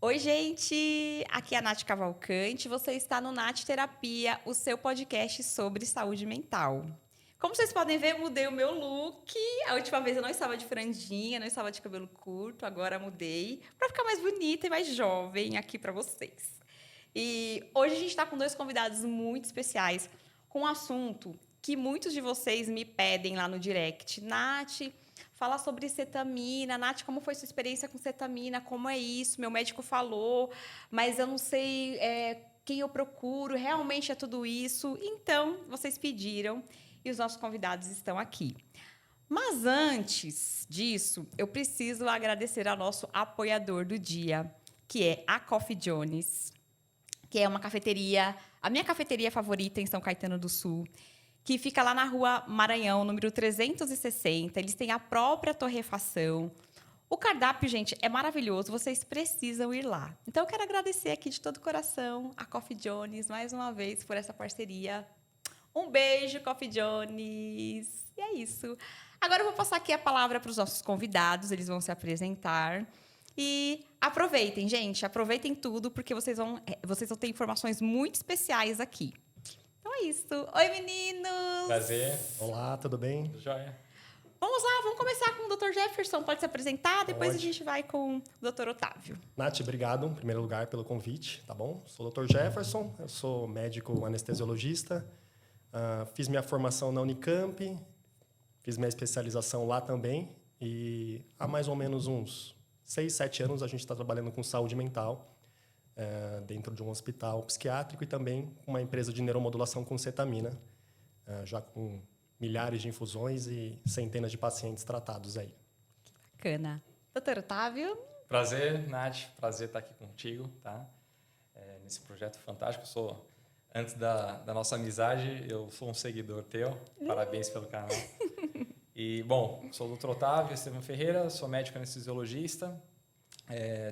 Oi, gente! Aqui é a Nath Cavalcante. Você está no Nath Terapia, o seu podcast sobre saúde mental. Como vocês podem ver, eu mudei o meu look. A última vez eu não estava de franjinha, não estava de cabelo curto, agora mudei para ficar mais bonita e mais jovem aqui para vocês. E hoje a gente está com dois convidados muito especiais, com um assunto que muitos de vocês me pedem lá no direct. Nath, fala sobre cetamina. Nath, como foi sua experiência com cetamina? Como é isso? Meu médico falou, mas eu não sei quem eu procuro. Realmente é tudo isso? Então, vocês pediram e os nossos convidados estão aqui. Mas antes disso, eu preciso agradecer ao nosso apoiador do dia, que é a Coffee Jones, que é uma cafeteria, a minha cafeteria favorita em São Caetano do Sul, que fica lá na Rua Maranhão, número 360. Eles têm a própria torrefação. O cardápio, gente, é maravilhoso. Vocês precisam ir lá. Então, eu quero agradecer aqui de todo o coração a Coffee Jones, mais uma vez, por essa parceria. Um beijo, Coffee Jones. E é isso. Agora eu vou passar aqui a palavra para os nossos convidados. Eles vão se apresentar. E aproveitem, gente. Aproveitem tudo, porque vocês vão ter informações muito especiais aqui. Então é isso. Oi, Prazer. meninos! Olá, tudo bem? Tudo jóia? Vamos lá, vamos começar com o Dr. Jefferson. Pode se apresentar, depois a Pode. gente vai com o Dr. Otávio. Nath, obrigado, em primeiro lugar, pelo convite, tá bom? Sou o Dr. Jefferson, eu sou médico anestesiologista, fiz minha formação na Unicamp, fiz minha especialização lá também e há mais ou menos uns 6, 7 anos a gente está trabalhando com saúde mental dentro de um hospital psiquiátrico e também uma empresa de neuromodulação com cetamina, já com milhares de infusões e centenas de pacientes tratados aí. Bacana. Dr. Otávio? Prazer, Nath. Prazer estar aqui contigo, tá? Nesse projeto fantástico. Antes da nossa amizade, eu sou um seguidor teu. Parabéns pelo canal. E, bom, sou o Dr. Otávio Estevam Ferreira, sou médico anestesiologista.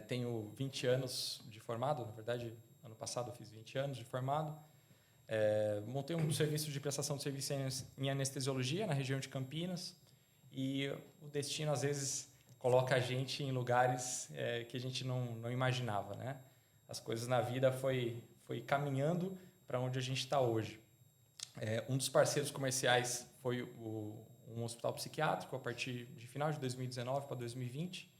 Tenho 20 anos de formado, na verdade, ano passado eu fiz 20 anos de formado. Montei um serviço de prestação de serviço em anestesiologia na região de Campinas e o destino às vezes coloca a gente em lugares que a gente não imaginava, né? As coisas na vida foi caminhando para onde a gente está hoje. Um dos parceiros comerciais foi um hospital psiquiátrico a partir de final de 2019 para 2020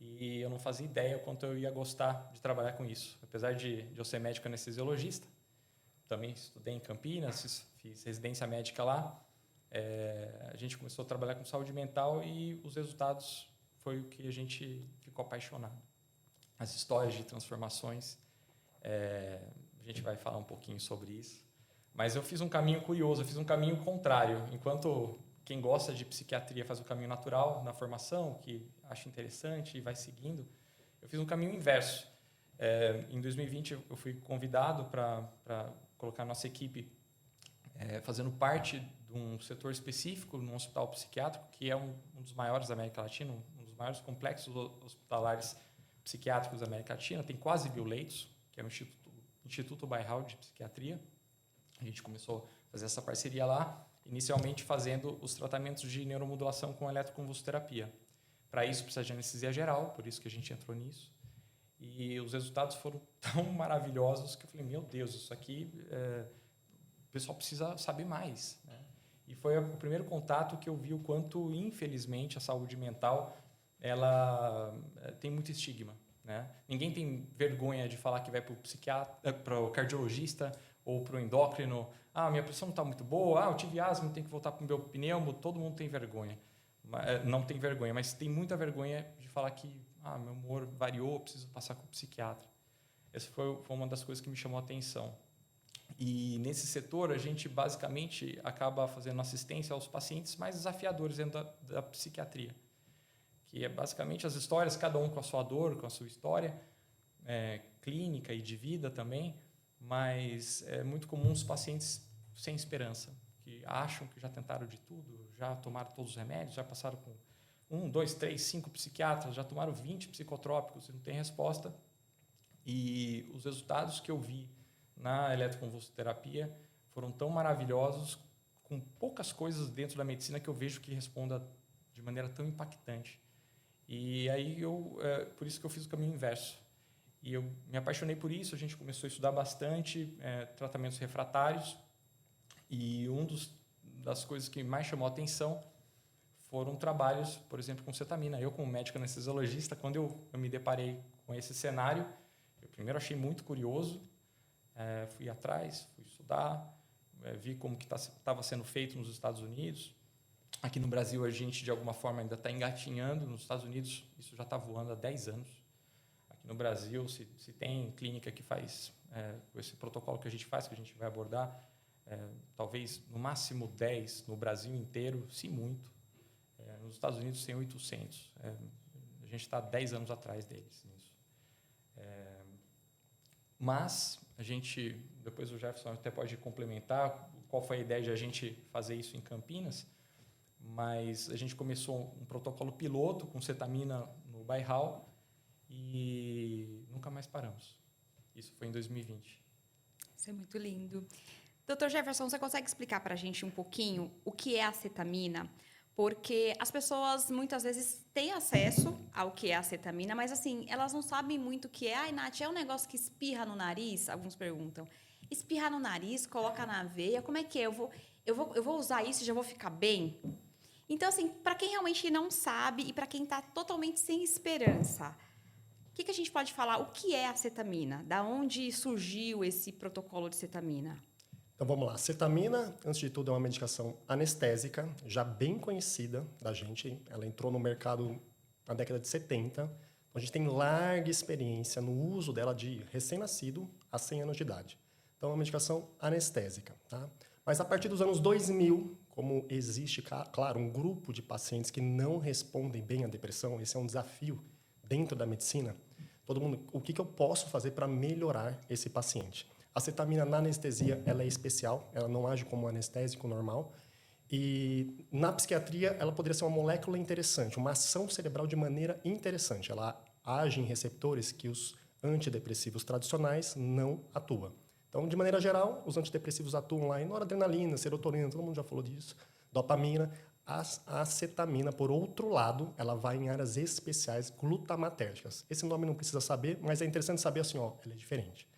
e eu não fazia ideia o quanto eu ia gostar de trabalhar com isso, apesar de eu ser médico anestesiologista. Também estudei em Campinas, fiz residência médica lá. A gente começou a trabalhar com saúde mental e os resultados foi o que a gente ficou apaixonado. As histórias de transformações, a gente vai falar um pouquinho sobre isso. Mas eu fiz um caminho curioso, eu fiz um caminho contrário. Enquanto quem gosta de psiquiatria faz o caminho natural na formação, que acha interessante e vai seguindo, eu fiz um caminho inverso. Em 2020 eu fui convidado para colocar nossa equipe fazendo parte de um setor específico num hospital psiquiátrico que é um dos maiores da América Latina, um dos maiores complexos hospitalares psiquiátricos da América Latina, tem quase 1.000 leitos, que é o Instituto Bairral de Psiquiatria. A gente começou a fazer essa parceria lá, inicialmente fazendo os tratamentos de neuromodulação com eletroconvulsoterapia. Para isso precisa de anestesia geral, por isso que a gente entrou nisso. E os resultados foram tão maravilhosos que eu falei, meu Deus, isso aqui o pessoal precisa saber mais, né? E foi o primeiro contato que eu vi o quanto, infelizmente, a saúde mental ela tem muito estigma, né? Ninguém tem vergonha de falar que vai para o psiquiatra, para o cardiologista ou para o endócrino. Minha pressão não está muito boa. Eu tive asma, tenho que voltar para o meu pneumo. Todo mundo tem vergonha. Não tem vergonha, mas tem muita vergonha de falar que meu humor variou, preciso passar com o psiquiatra. Essa foi uma das coisas que me chamou a atenção. E nesse setor, a gente basicamente acaba fazendo assistência aos pacientes mais desafiadores dentro da psiquiatria, que é basicamente as histórias, cada um com a sua dor, com a sua história, clínica e de vida também, mas é muito comum os pacientes sem esperança, que acham que já tentaram de tudo, já tomaram todos os remédios, já passaram com 1, 2, 3, 5 psiquiatras, já tomaram 20 psicotrópicos e não tem resposta. E os resultados que eu vi na eletroconvulsoterapia foram tão maravilhosos, com poucas coisas dentro da medicina que eu vejo que responda de maneira tão impactante. E aí por isso que eu fiz o caminho inverso. E eu me apaixonei por isso, a gente começou a estudar bastante tratamentos refratários. E das coisas que mais chamou a atenção foram trabalhos, por exemplo, com cetamina. Eu, como médico anestesiologista, quando eu me deparei com esse cenário, eu primeiro achei muito curioso, fui atrás, fui estudar, vi como que estava sendo feito nos Estados Unidos. Aqui no Brasil, a gente, de alguma forma, ainda está engatinhando. Nos Estados Unidos, isso já está voando há 10 anos. Aqui no Brasil, se tem clínica que faz esse protocolo que a gente faz, que a gente vai abordar, talvez no máximo 10 no Brasil inteiro, se muito. Nos Estados Unidos tem 800. A gente está 10 anos atrás deles nisso. Mas a gente, depois o Jefferson até pode complementar qual foi a ideia de a gente fazer isso em Campinas, mas a gente começou um protocolo piloto com cetamina no Bairral e nunca mais paramos. Isso foi em 2020. Isso é muito lindo. Dr. Jefferson, você consegue explicar para a gente um pouquinho o que é a cetamina? Porque as pessoas muitas vezes têm acesso ao que é a cetamina, mas assim, elas não sabem muito o que é. Ai, Nath, é um negócio que espirra no nariz? Alguns perguntam. Espirra no nariz, coloca na veia, como é que é? Eu vou usar isso e já vou ficar bem? Então, assim, para quem realmente não sabe e para quem está totalmente sem esperança, o que a gente pode falar? O que é a cetamina? Da onde surgiu esse protocolo de cetamina? Então vamos lá. Cetamina, antes de tudo, é uma medicação anestésica, já bem conhecida da gente. Ela entrou no mercado na década de 70. Então, a gente tem larga experiência no uso dela de recém-nascido a 100 anos de idade. Então é uma medicação anestésica. Tá? Mas a partir dos anos 2000, como existe, claro, um grupo de pacientes que não respondem bem à depressão, esse é um desafio dentro da medicina, todo mundo, o que eu posso fazer para melhorar esse paciente? A cetamina na anestesia, ela é especial, ela não age como um anestésico normal. E na psiquiatria, ela poderia ser uma molécula interessante, uma ação cerebral de maneira interessante. Ela age em receptores que os antidepressivos tradicionais não atuam. Então, de maneira geral, os antidepressivos atuam lá em noradrenalina, serotonina, todo mundo já falou disso, dopamina. A acetamina, por outro lado, ela vai em áreas especiais glutamatérgicas. Esse nome não precisa saber, mas é interessante saber assim, ela é diferente.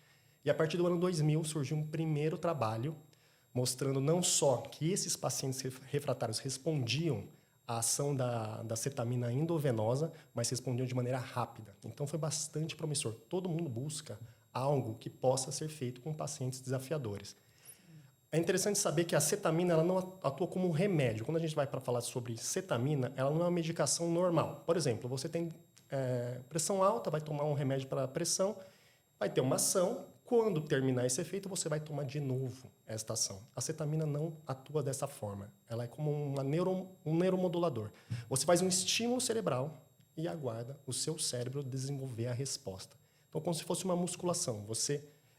E a partir do ano 2000 surgiu um primeiro trabalho mostrando não só que esses pacientes refratários respondiam à ação da cetamina endovenosa, mas respondiam de maneira rápida. Então foi bastante promissor. Todo mundo busca algo que possa ser feito com pacientes desafiadores. É interessante saber que a cetamina ela não atua como um remédio. Quando a gente vai para falar sobre cetamina, ela não é uma medicação normal. Por exemplo, você tem pressão alta, vai tomar um remédio para pressão, vai ter uma ação. Quando terminar esse efeito, você vai tomar de novo esta ação. A cetamina não atua dessa forma. Ela é como um neuromodulador. Você faz um estímulo cerebral e aguarda o seu cérebro desenvolver a resposta. Então, como se fosse uma musculação.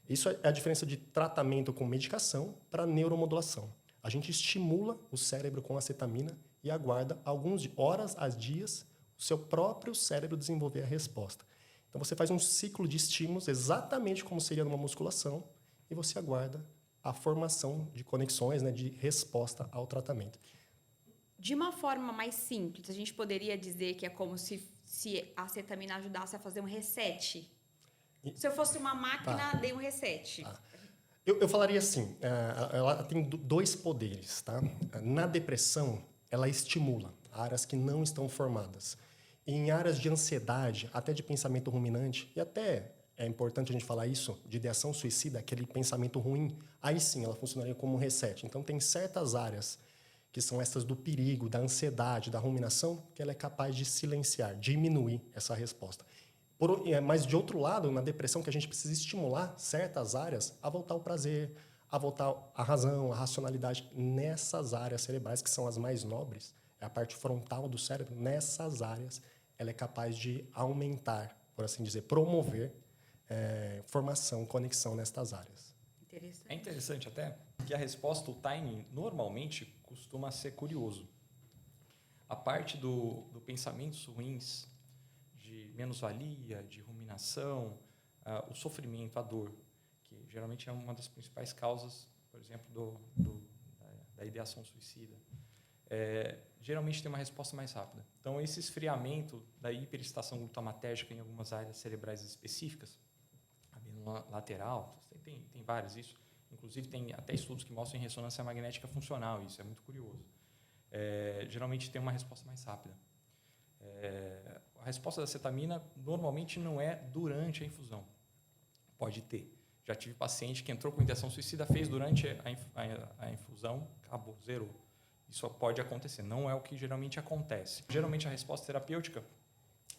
Isso é a diferença de tratamento com medicação para neuromodulação. A gente estimula o cérebro com a cetamina e aguarda algumas horas a dias o seu próprio cérebro desenvolver a resposta. Então, você faz um ciclo de estímulos, exatamente como seria numa musculação, e você aguarda a formação de conexões, né, de resposta ao tratamento. De uma forma mais simples, a gente poderia dizer que é como se a cetamina ajudasse a fazer um reset? Se eu fosse uma máquina, dei um reset. Tá. Eu falaria assim, ela tem dois poderes. Tá? Na depressão, ela estimula áreas que não estão formadas. Em áreas de ansiedade, até de pensamento ruminante, e até é importante a gente falar isso, de ideação suicida, aquele pensamento ruim, aí sim ela funcionaria como um reset. Então, tem certas áreas que são essas do perigo, da ansiedade, da ruminação, que ela é capaz de silenciar, diminuir essa resposta. Mas, de outro lado, na depressão, que a gente precisa estimular certas áreas a voltar ao prazer, a voltar à razão, à racionalidade, nessas áreas cerebrais, que são as mais nobres, é a parte frontal do cérebro, nessas áreas ela é capaz de aumentar, por assim dizer, promover formação, conexão nestas áreas. Interessante. É interessante até que a resposta, o timing, normalmente costuma ser curioso. A parte do pensamentos ruins, de menos-valia, de ruminação, o sofrimento, a dor, que geralmente é uma das principais causas, por exemplo, da ideação suicida. Geralmente tem uma resposta mais rápida. Então, esse esfriamento da hiperestação glutamatérgica em algumas áreas cerebrais específicas coluna lateral. Tem vários isso. Inclusive, tem até estudos que mostram em ressonância magnética funcional. Isso é muito curioso. Geralmente tem uma resposta mais rápida. A resposta da cetamina normalmente não é durante a infusão. Pode ter. Já tive paciente que entrou com intenção suicida, fez durante a infusão, acabou, zerou. Isso pode acontecer, não é o que geralmente acontece. Geralmente a resposta terapêutica,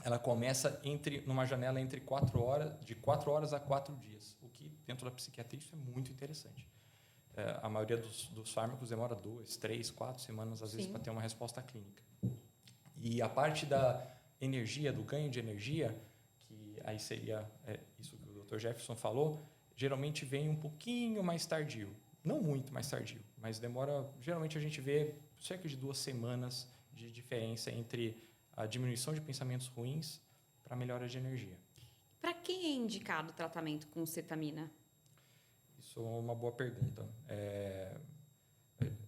ela começa numa janela entre 4 horas a 4 dias, o que dentro da psiquiatria isso é muito interessante. A maioria dos fármacos demora 2, 3, 4 semanas, às vezes, para ter uma resposta clínica. E a parte da energia, do ganho de energia, que aí seria isso que o Dr. Jefferson falou, geralmente vem um pouquinho mais tardio. Não muito mais tardio, mas demora... Geralmente a gente vê cerca de 2 semanas de diferença entre a diminuição de pensamentos ruins para a melhora de energia. Para quem é indicado o tratamento com cetamina? Isso é uma boa pergunta.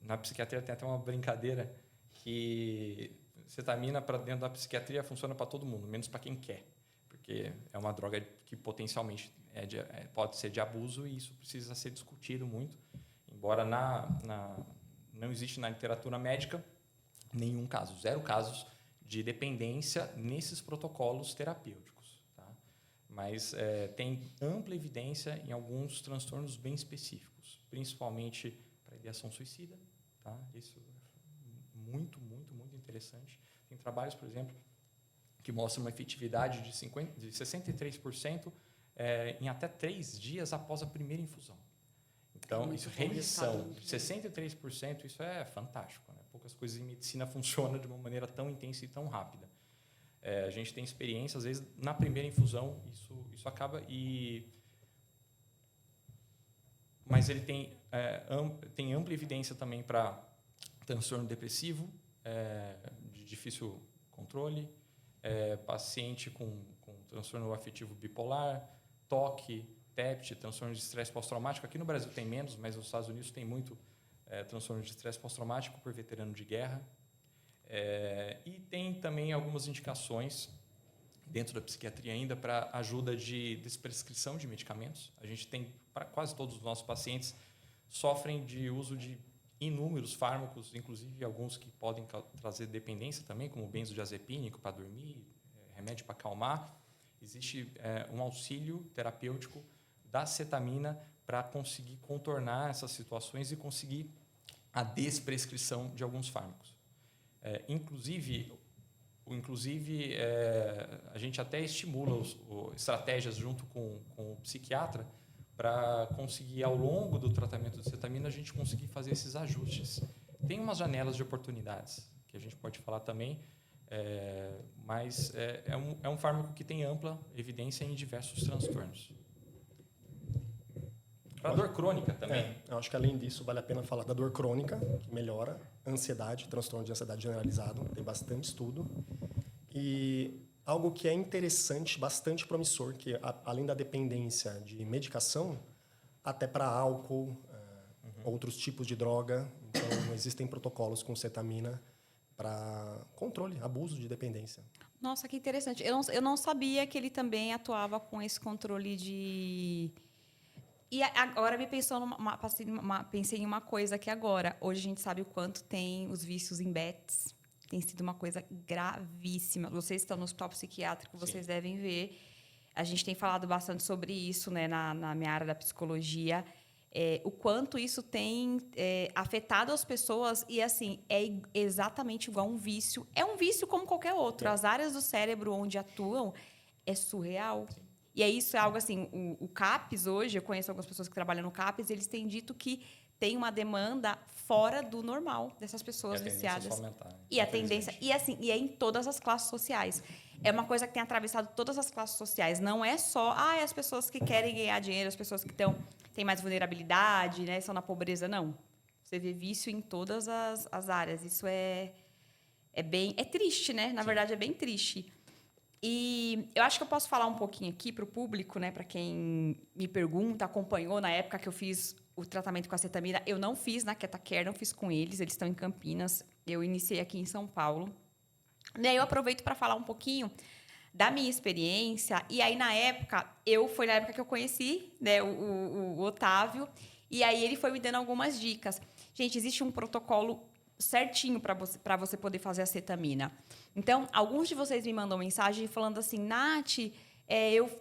Na psiquiatria tem até uma brincadeira que cetamina para dentro da psiquiatria funciona para todo mundo, menos para quem quer, porque é uma droga que potencialmente pode ser de abuso e isso precisa ser discutido muito, embora não existe na literatura médica nenhum caso, 0 casos de dependência nesses protocolos terapêuticos. Tá? Mas tem ampla evidência em alguns transtornos bem específicos, principalmente para ideação suicida. Tá? Isso é muito, muito, muito interessante. Tem trabalhos, por exemplo, que mostram uma efetividade de 63% em até 3 dias após a primeira infusão. Então, isso, remissão de 63%, isso é fantástico. Né? Poucas coisas em medicina funcionam de uma maneira tão intensa e tão rápida. A gente tem experiência, às vezes, na primeira infusão, isso acaba mas ele tem ampla evidência também para transtorno depressivo, de difícil controle, paciente com transtorno afetivo bipolar, TOC, TEPT, transtorno de estresse pós-traumático. Aqui no Brasil tem menos, mas nos Estados Unidos tem muito transtorno de estresse pós-traumático por veterano de guerra. E tem também algumas indicações dentro da psiquiatria ainda para ajuda de desprescrição de medicamentos. A gente tem, para quase todos os nossos pacientes, sofrem de uso de inúmeros fármacos, inclusive alguns que podem trazer dependência também, como benzodiazepínico para dormir, remédio para acalmar. Existe um auxílio terapêutico da cetamina para conseguir contornar essas situações e conseguir a desprescrição de alguns fármacos. Inclusive a gente até estimula estratégias junto com o psiquiatra para conseguir, ao longo do tratamento de cetamina, a gente conseguir fazer esses ajustes. Tem umas janelas de oportunidades, que a gente pode falar também, mas é um fármaco que tem ampla evidência em diversos transtornos. Para dor crônica também. Eu acho que, além disso, vale a pena falar da dor crônica, que melhora, ansiedade, transtorno de ansiedade generalizado, tem bastante estudo. E algo que é interessante, bastante promissor, que além da dependência de medicação, até para álcool, outros tipos de droga. Então, existem protocolos com cetamina para controle, abuso de dependência. Nossa, que interessante. Eu não sabia que ele também atuava com esse controle de... E agora pensei em uma coisa aqui agora. Hoje a gente sabe o quanto tem os vícios em bets. Tem sido uma coisa gravíssima. Vocês estão no hospital psiquiátrico, vocês Sim. devem ver. A gente tem falado bastante sobre isso, né, na minha área da psicologia. O quanto isso tem afetado as pessoas. E, assim, é exatamente igual a um vício. É um vício como qualquer outro. As áreas do cérebro onde atuam é surreal. Sim. E isso é algo assim, o CAPES hoje, eu conheço algumas pessoas que trabalham no CAPES, eles têm dito que tem uma demanda fora do normal dessas pessoas viciadas. E a tendência, e assim, e é em todas as classes sociais. É uma coisa que tem atravessado todas as classes sociais. Não é só as pessoas que querem ganhar dinheiro, as pessoas que têm mais vulnerabilidade, né, estão na pobreza, não. Você vê vício em todas as áreas. Isso é triste, né? Na verdade, é bem triste. E eu acho que eu posso falar um pouquinho aqui para o público, né, para quem me pergunta, acompanhou na época que eu fiz o tratamento com a cetamina. Eu não fiz na Ketacare, não fiz com eles estão em Campinas. Eu iniciei aqui em São Paulo. E aí eu aproveito para falar um pouquinho da minha experiência, e aí na época, foi na época que eu conheci, né, o Otávio, e aí ele foi me dando algumas dicas. Gente, existe um protocolo certinho para você poder fazer a cetamina. Então, alguns de vocês me mandam mensagem falando assim, Nath,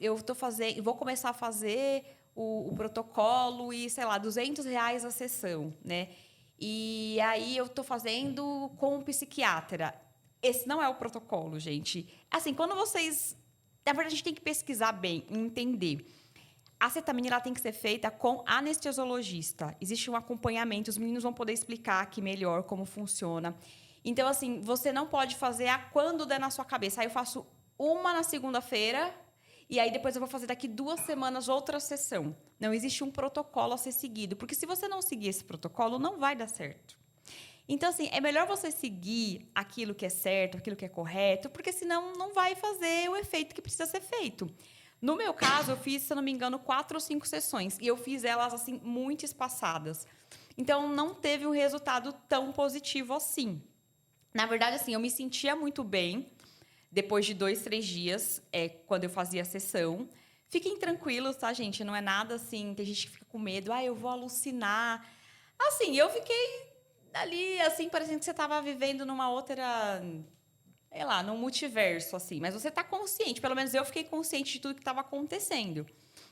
eu tô fazendo, vou começar a fazer o protocolo e, sei lá, R$ 200 a sessão, né? E aí eu tô fazendo com um psiquiatra. Esse não é o protocolo, gente. Assim, quando vocês... Na verdade, a gente tem que pesquisar bem e entender. A cetamina ela tem que ser feita com anestesiologista. Existe um acompanhamento, os meninos vão poder explicar aqui melhor como funciona. Então, assim, você não pode fazer a quando der na sua cabeça. Aí eu faço uma na segunda-feira e aí depois eu vou fazer daqui 2 semanas outra sessão. Não existe um protocolo a ser seguido, porque se você não seguir esse protocolo, não vai dar certo. Então, assim, é melhor você seguir aquilo que é certo, aquilo que é correto, porque senão não vai fazer o efeito que precisa ser feito. No meu caso, eu fiz, se eu não me engano, 4 ou 5 sessões. E eu fiz elas, assim, muito espaçadas. Então, não teve um resultado tão positivo assim. Na verdade, assim, eu me sentia muito bem depois de 2, 3 dias, quando eu fazia a sessão. Fiquem tranquilos, tá, gente? Não é nada assim, tem gente que fica com medo. Eu vou alucinar. Assim, eu fiquei ali, assim, parecendo que você estava vivendo numa outra... sei lá, num multiverso, assim. Mas você está consciente. Pelo menos eu fiquei consciente de tudo que estava acontecendo.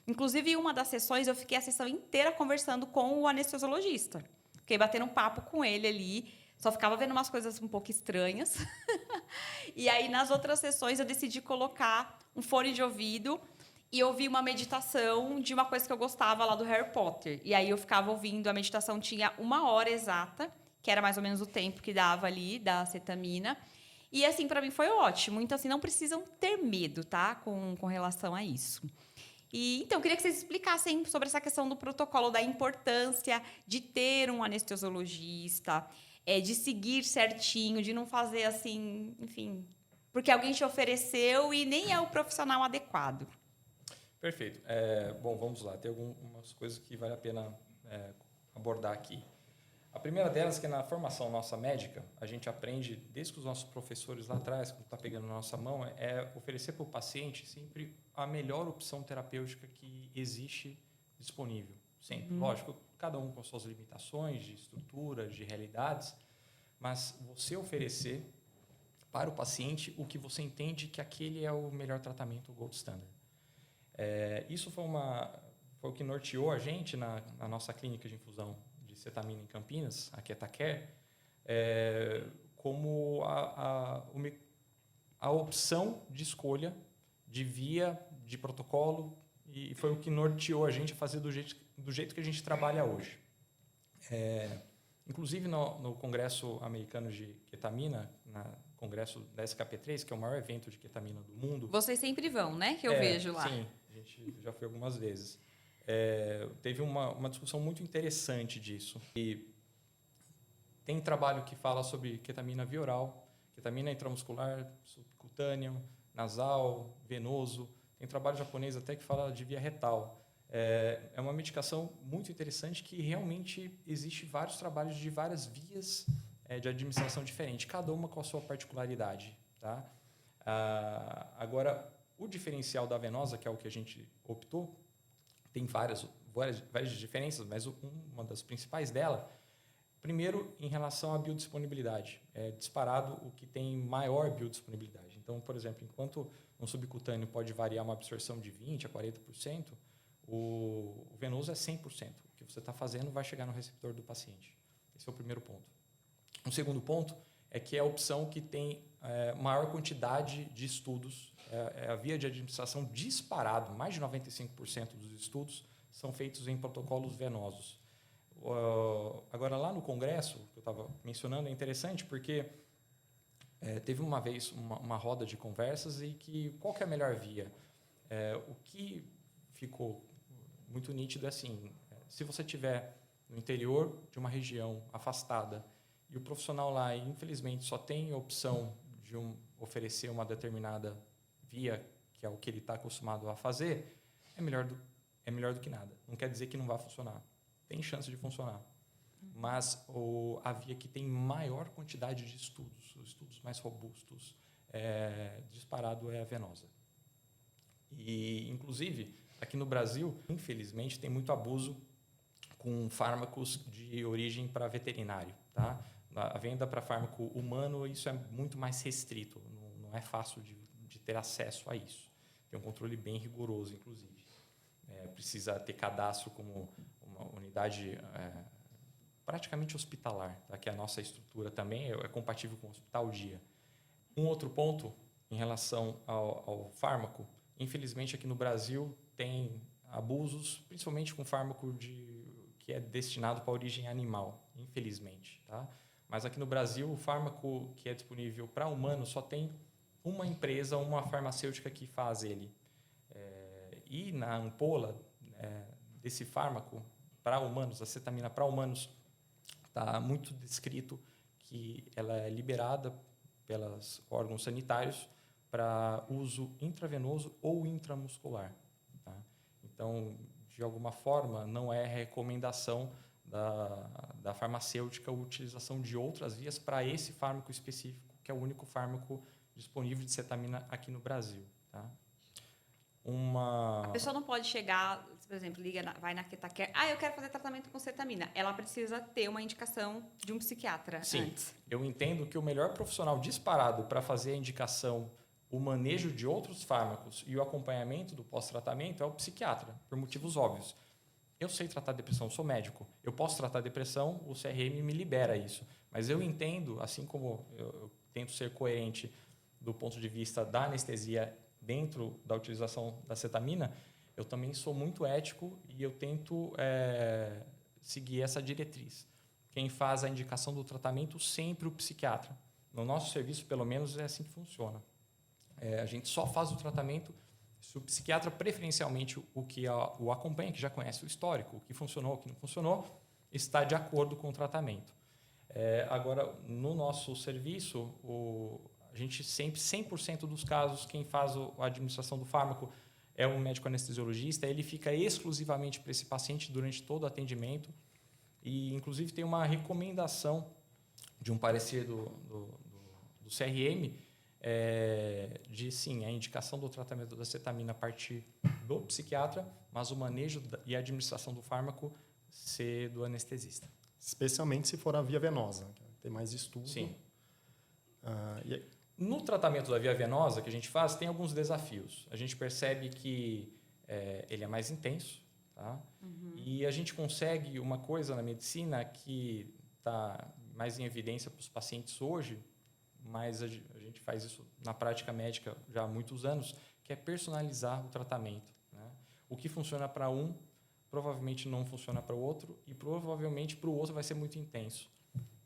Inclusive, em uma das sessões, eu fiquei a sessão inteira conversando com o anestesiologista. Fiquei batendo um papo com ele ali. Só ficava vendo umas coisas um pouco estranhas. E aí, nas outras sessões, eu decidi colocar um fone de ouvido e ouvir uma meditação de uma coisa que eu gostava lá do Harry Potter. E aí, eu ficava ouvindo. A meditação tinha 1 hora exata, que era mais ou menos o tempo que dava ali da cetamina. E, assim, para mim foi ótimo. Então, assim, não precisam ter medo, tá? Com relação a isso. E, então, eu queria que vocês explicassem sobre essa questão do protocolo, da importância de ter um anestesiologista, de seguir certinho, de não fazer assim, enfim, porque alguém te ofereceu e nem é o profissional adequado. Perfeito. Bom, vamos lá. Tem algumas coisas que vale a pena abordar aqui. A primeira delas é que na formação nossa médica, a gente aprende, desde que os nossos professores lá atrás, quando está pegando na nossa mão, é oferecer para o paciente sempre a melhor opção terapêutica que existe disponível. Sempre. Lógico, cada um com suas limitações de estrutura, de realidades, mas você oferecer para o paciente o que você entende que aquele é o melhor tratamento, o gold standard. Isso foi o que norteou a gente na nossa clínica de infusão de cetamina em Campinas, a QuetaCare, como a opção de escolha de via, de protocolo, e foi o que norteou a gente a fazer do jeito que a gente trabalha hoje. Inclusive no Congresso Americano de Ketamina, no Congresso da SKP3, que é o maior evento de ketamina do mundo. Vocês sempre vão, né? Que eu vejo lá. Sim, a gente já foi algumas vezes. Teve uma discussão muito interessante disso. E tem trabalho que fala sobre ketamina via oral, ketamina intramuscular, subcutâneo, nasal, venoso. Tem trabalho japonês até que fala de via retal. É uma medicação muito interessante que realmente existe vários trabalhos de várias vias de administração diferentes, cada uma com a sua particularidade. Tá? Agora, o diferencial da venosa, que é o que a gente optou, tem várias diferenças, mas uma das principais dela, primeiro, em relação à biodisponibilidade. É disparado o que tem maior biodisponibilidade. Então, por exemplo, enquanto um subcutâneo pode variar uma absorção de 20% a 40%, o venoso é 100%. O que você está fazendo vai chegar no receptor do paciente. Esse é o primeiro ponto. O segundo ponto é que é a opção que tem maior quantidade de estudos. É a via de administração disparado. Mais de 95% dos estudos são feitos em protocolos venosos. Agora, lá no congresso, que eu estava mencionando, é interessante porque teve uma vez uma roda de conversas e qual que é a melhor via? O que ficou muito nítido é assim, se você estiver no interior de uma região afastada e o profissional lá, infelizmente, só tem a opção de oferecer uma determinada via, que é o que ele está acostumado a fazer, é melhor do que nada. Não quer dizer que não vai funcionar. Tem chance de funcionar. Mas a via que tem maior quantidade de estudos, os estudos mais robustos, disparado é a venosa. E, inclusive, aqui no Brasil, infelizmente, tem muito abuso com fármacos de origem para veterinário. Tá? A venda para fármaco humano, isso é muito mais restrito. Não é fácil de ter acesso a isso. Tem um controle bem rigoroso, inclusive. Precisa ter cadastro como uma unidade praticamente hospitalar, tá? Que a nossa estrutura também é compatível com o hospital dia. Um outro ponto em relação ao fármaco, infelizmente aqui no Brasil tem abusos, principalmente com fármaco que é destinado para a origem animal, infelizmente. Tá? Mas aqui no Brasil, o fármaco que é disponível para humano só tem uma empresa, uma farmacêutica que faz ele. E na ampola desse fármaco para humanos, acetamina para humanos, está muito descrito que ela é liberada pelos órgãos sanitários para uso intravenoso ou intramuscular. Tá? Então, de alguma forma, não é recomendação da farmacêutica a utilização de outras vias para esse fármaco específico, que é o único fármaco disponível de cetamina aqui no Brasil. Tá? A pessoa não pode chegar, por exemplo, vai na Quetaquer, eu quero fazer tratamento com cetamina. Ela precisa ter uma indicação de um psiquiatra. Sim, antes. Eu entendo que o melhor profissional disparado para fazer a indicação, o manejo de outros fármacos e o acompanhamento do pós-tratamento é o psiquiatra, por motivos óbvios. Eu sei tratar depressão, sou médico. Eu posso tratar depressão, o CRM me libera isso. Mas eu entendo, assim como eu tento ser coerente do ponto de vista da anestesia dentro da utilização da cetamina, eu também sou muito ético e eu tento seguir essa diretriz. Quem faz a indicação do tratamento, sempre o psiquiatra. No nosso serviço, pelo menos, é assim que funciona. A gente só faz o tratamento se o psiquiatra, preferencialmente o que o acompanha, que já conhece o histórico, o que funcionou, o que não funcionou, está de acordo com o tratamento. Agora, no nosso serviço, a gente sempre, 100% dos casos, quem faz a administração do fármaco é um médico anestesiologista. Ele fica exclusivamente para esse paciente durante todo o atendimento. E, inclusive, tem uma recomendação de um parecer do CRM de, sim, a indicação do tratamento da cetamina a partir do psiquiatra, mas o manejo e a administração do fármaco ser do anestesista. Especialmente se for a via venosa, tem mais estudo. Sim. No tratamento da via venosa que a gente faz, tem alguns desafios. A gente percebe que ele é mais intenso, tá? Uhum. E a gente consegue uma coisa na medicina que está mais em evidência para os pacientes hoje, mas a gente faz isso na prática médica já há muitos anos, que é personalizar o tratamento. Né? O que funciona para um, provavelmente não funciona para o outro, e provavelmente para o outro vai ser muito intenso.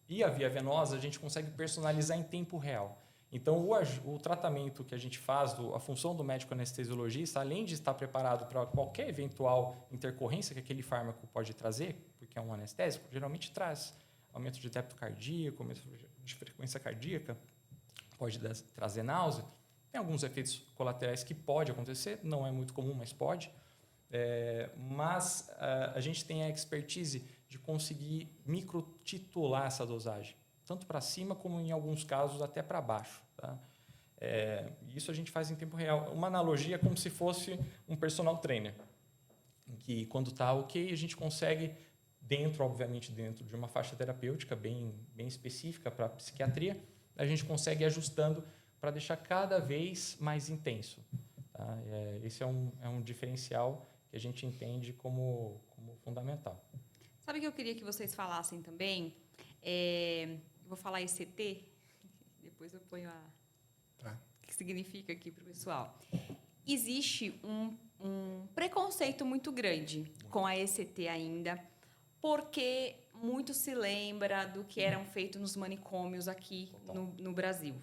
E a via venosa a gente consegue personalizar em tempo real. Então, o tratamento que a gente faz, a função do médico anestesiologista, além de estar preparado para qualquer eventual intercorrência que aquele fármaco pode trazer, porque é um anestésico, geralmente traz aumento de débito cardíaco, aumento de frequência cardíaca, pode trazer náusea. Tem alguns efeitos colaterais que pode acontecer, não é muito comum, mas pode. Mas a gente tem a expertise de conseguir microtitular essa dosagem, tanto para cima como, em alguns casos, até para baixo. Tá? Isso a gente faz em tempo real. Uma analogia é como se fosse um personal trainer, em que, quando está ok, a gente consegue, obviamente, dentro de uma faixa terapêutica bem específica para a psiquiatria, a gente consegue ir ajustando para deixar cada vez mais intenso. Tá? Esse é um diferencial que a gente entende como fundamental. Sabe o que eu queria que vocês falassem também? Vou falar ECT, depois eu ponho o que significa aqui para o pessoal. Existe um preconceito muito grande com a ECT ainda, porque muito se lembra do que eram feitos nos manicômios aqui no Brasil.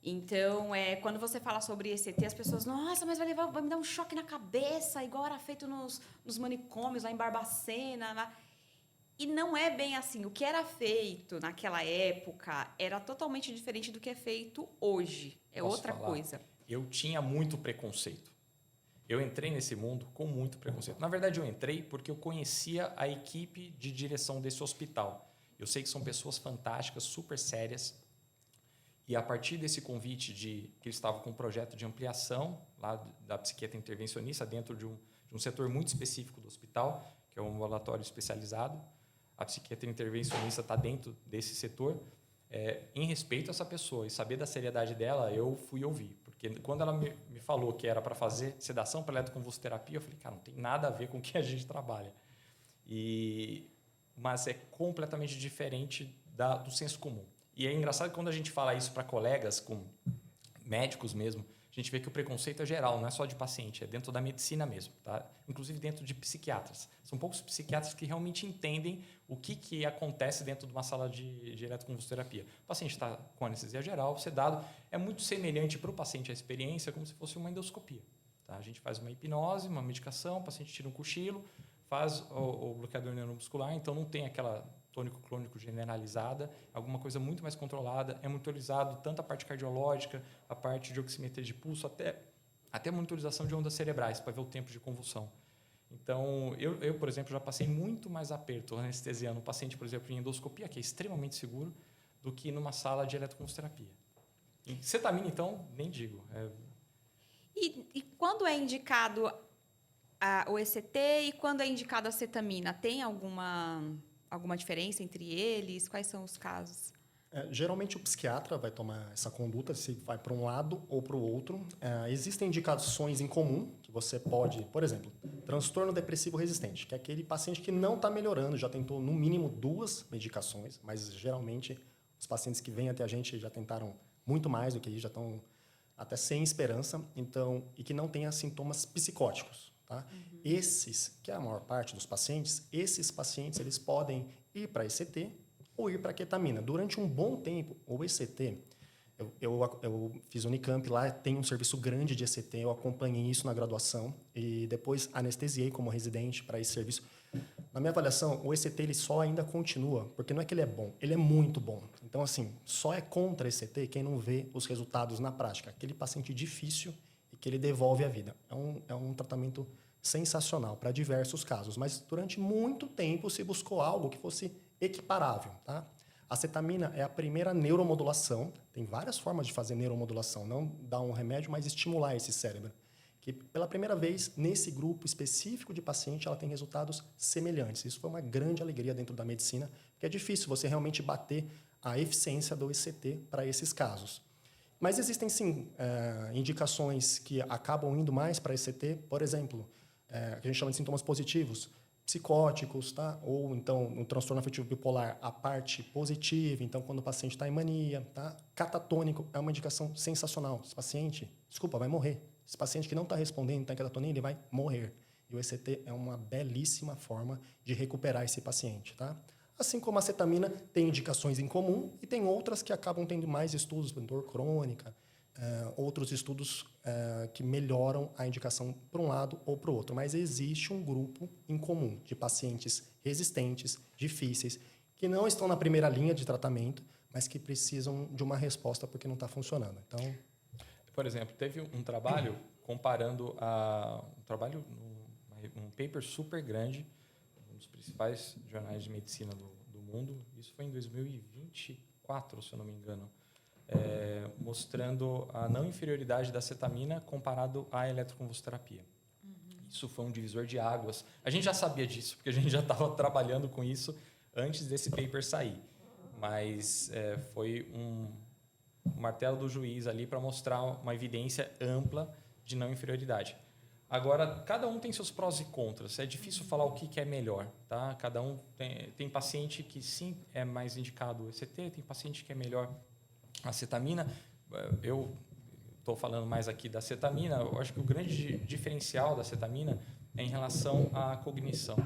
Então, quando você fala sobre ECT, as pessoas, nossa, mas vai me dar um choque na cabeça, igual era feito nos manicômios, lá em Barbacena. E não é bem assim. O que era feito naquela época era totalmente diferente do que é feito hoje. Outra coisa. Eu tinha muito preconceito. Eu entrei nesse mundo com muito preconceito. Na verdade, eu entrei porque eu conhecia a equipe de direção desse hospital. Eu sei que são pessoas fantásticas, super sérias. E a partir desse convite que eles estavam com um projeto de ampliação lá da psiquiatria intervencionista dentro de um setor muito específico do hospital, que é um ambulatório especializado, a psiquiatria intervencionista está dentro desse setor. Em respeito a essa pessoa e saber da seriedade dela, eu fui ouvir. Porque quando ela me falou que era para fazer sedação para eletroconvulsoterapia, eu falei, cara, não tem nada a ver com o que a gente trabalha. Mas é completamente diferente do senso comum. E é engraçado que quando a gente fala isso para colegas, com médicos mesmo, a gente vê que o preconceito é geral, não é só de paciente, é dentro da medicina mesmo, tá? Inclusive dentro de psiquiatras. São poucos psiquiatras que realmente entendem o que acontece dentro de uma sala de eletroconvulsoterapia. O paciente está com anestesia geral, sedado, é muito semelhante para o paciente a experiência como se fosse uma endoscopia. Tá? A gente faz uma hipnose, uma medicação, o paciente tira um cochilo, faz o bloqueador neuromuscular, então não tem aquela tônico-clônico generalizada, alguma coisa muito mais controlada, é monitorizado tanto a parte cardiológica, a parte de oximetria de pulso, até monitorização de ondas cerebrais, para ver o tempo de convulsão. Então, eu, por exemplo, já passei muito mais aperto anestesiando um paciente, por exemplo, em endoscopia, que é extremamente seguro, do que numa sala de eletroconvulsoterapia. E cetamina, então, nem digo. E quando é indicado o ECT e quando é indicado a cetamina, tem alguma diferença entre eles? Quais são os casos? Geralmente o psiquiatra vai tomar essa conduta, se vai para um lado ou para o outro. Existem indicações em comum que você pode, por exemplo, transtorno depressivo resistente, que é aquele paciente que não está melhorando, já tentou no mínimo 2 medicações, mas geralmente os pacientes que vêm até a gente já tentaram muito mais do que isso, já estão até sem esperança, e que não tenha sintomas psicóticos. Tá? Uhum. Esses, que é a maior parte dos pacientes, eles podem ir para ECT ou ir para ketamina. Durante um bom tempo, o ECT, eu fiz Unicamp, lá tem um serviço grande de ECT, eu acompanhei isso na graduação e depois anestesiei como residente para esse serviço. Na minha avaliação, o ECT ele só ainda continua, porque não é que ele é bom, ele é muito bom. Então, assim, só é contra ECT quem não vê os resultados na prática. Aquele paciente difícil e que ele devolve a vida. É um tratamento sensacional para diversos casos, mas durante muito tempo se buscou algo que fosse equiparável. Tá? A cetamina é a primeira neuromodulação, tem várias formas de fazer neuromodulação, não dar um remédio, mas estimular esse cérebro. Que pela primeira vez, nesse grupo específico de paciente, ela tem resultados semelhantes. Isso foi uma grande alegria dentro da medicina, porque é difícil você realmente bater a eficiência do ECT para esses casos. Mas existem, sim, indicações que acabam indo mais para ECT, por exemplo, que a gente chama de sintomas positivos, psicóticos, tá? Ou então no transtorno afetivo bipolar, a parte positiva, então quando o paciente está em mania, tá? Catatônico é uma indicação sensacional. Esse paciente, vai morrer. Esse paciente que não está respondendo, está em catatonia, ele vai morrer. E o ECT é uma belíssima forma de recuperar esse paciente, tá? Assim como a cetamina tem indicações em comum e tem outras que acabam tendo mais estudos, dor crônica, outros estudos que melhoram a indicação para um lado ou para o outro. Mas existe um grupo em comum de pacientes resistentes, difíceis, que não estão na primeira linha de tratamento, mas que precisam de uma resposta porque não está funcionando. Então, por exemplo, teve um trabalho comparando um paper super grande, um dos principais jornais de medicina do mundo. Isso foi em 2024, se eu não me engano. Mostrando a não inferioridade da cetamina comparado à eletroconvulsoterapia. Uhum. Isso foi um divisor de águas. A gente já sabia disso, porque a gente já estava trabalhando com isso antes desse paper sair. Mas foi um martelo do juiz ali para mostrar uma evidência ampla de não inferioridade. Agora, cada um tem seus prós e contras. É difícil falar o que é melhor. Tá? Cada um tem paciente que sim é mais indicado o ECT, tem paciente que é melhor a cetamina. Eu estou falando mais aqui da cetamina. Eu acho que o grande diferencial da cetamina é em relação à cognição.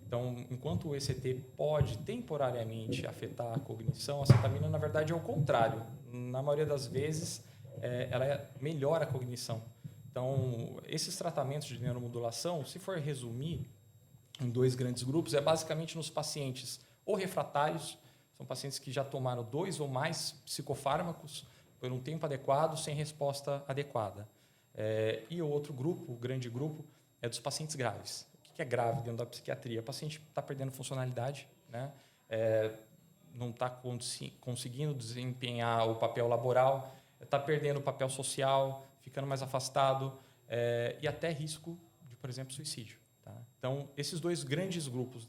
Então, enquanto o ECT pode temporariamente afetar a cognição, a cetamina, na verdade, é o contrário. Na maioria das vezes, ela melhora a cognição. Então, esses tratamentos de neuromodulação, se for resumir em 2 grandes grupos, é basicamente nos pacientes ou refratários, são pacientes que já tomaram 2 ou mais psicofármacos por um tempo adequado, sem resposta adequada. E o outro grupo, o grande grupo, é dos pacientes graves. O que é grave dentro da psiquiatria? O paciente está perdendo funcionalidade, né? não está conseguindo desempenhar o papel laboral, está perdendo o papel social, ficando mais afastado e até risco de, por exemplo, suicídio. Tá? Então, esses dois grandes grupos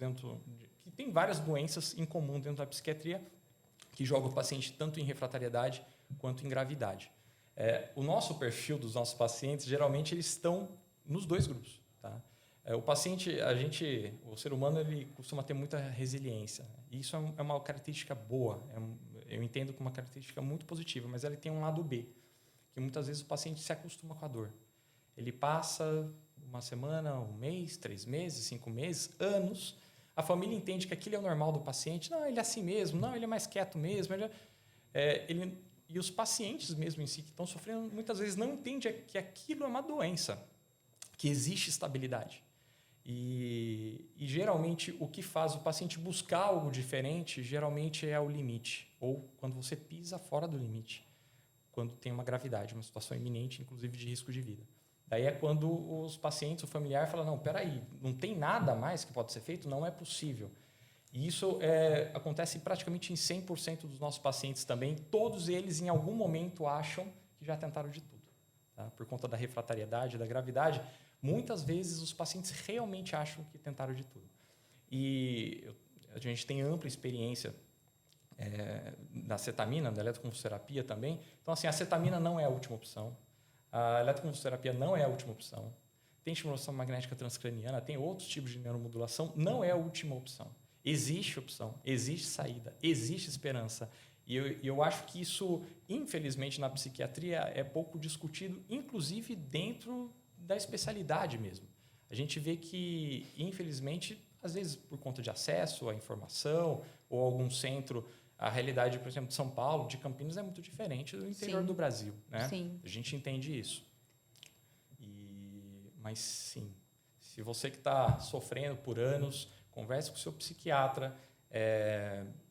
que tem várias doenças em comum dentro da psiquiatria que jogam o paciente tanto em refratariedade quanto em gravidade. O nosso perfil dos nossos pacientes, geralmente, eles estão nos dois grupos. Tá? O paciente, o ser humano, ele costuma ter muita resiliência. Né? E isso é uma característica boa. Eu entendo como uma característica muito positiva, mas ele tem um lado B, que muitas vezes o paciente se acostuma com a dor. Ele passa uma semana, um mês, 3 meses, 5 meses, anos. A família entende que aquilo é o normal do paciente. Não, ele é assim mesmo. Não, ele é mais quieto mesmo. E os pacientes mesmo em si que estão sofrendo, muitas vezes não entendem que aquilo é uma doença, que existe estabilidade. E geralmente o que faz o paciente buscar algo diferente, geralmente é o limite. Ou quando você pisa fora do limite. Quando tem uma gravidade, uma situação iminente, inclusive de risco de vida. Daí é quando os pacientes, o familiar, falam, não, peraí, não tem nada mais que pode ser feito? Não é possível. E isso acontece praticamente em 100% dos nossos pacientes também. Todos eles, em algum momento, acham que já tentaram de tudo. Tá? Por conta da refratariedade, da gravidade, muitas vezes os pacientes realmente acham que tentaram de tudo. E a gente tem ampla experiência da cetamina, da eletroconvulsoterapia também. Então, assim, a cetamina não é a última opção. A eletroconvulsoterapia não é a última opção. Tem estimulação magnética transcraniana, tem outros tipos de neuromodulação, não é a última opção. Existe opção, existe saída, existe esperança. E eu acho que isso, infelizmente, na psiquiatria é pouco discutido, inclusive dentro da especialidade mesmo. A gente vê que, infelizmente, às vezes por conta de acesso à informação ou algum centro, a realidade, por exemplo, de São Paulo, de Campinas, é muito diferente do interior do Brasil. Né? Sim. A gente entende isso. Mas, sim, se você que está sofrendo por anos, converse com o seu psiquiatra.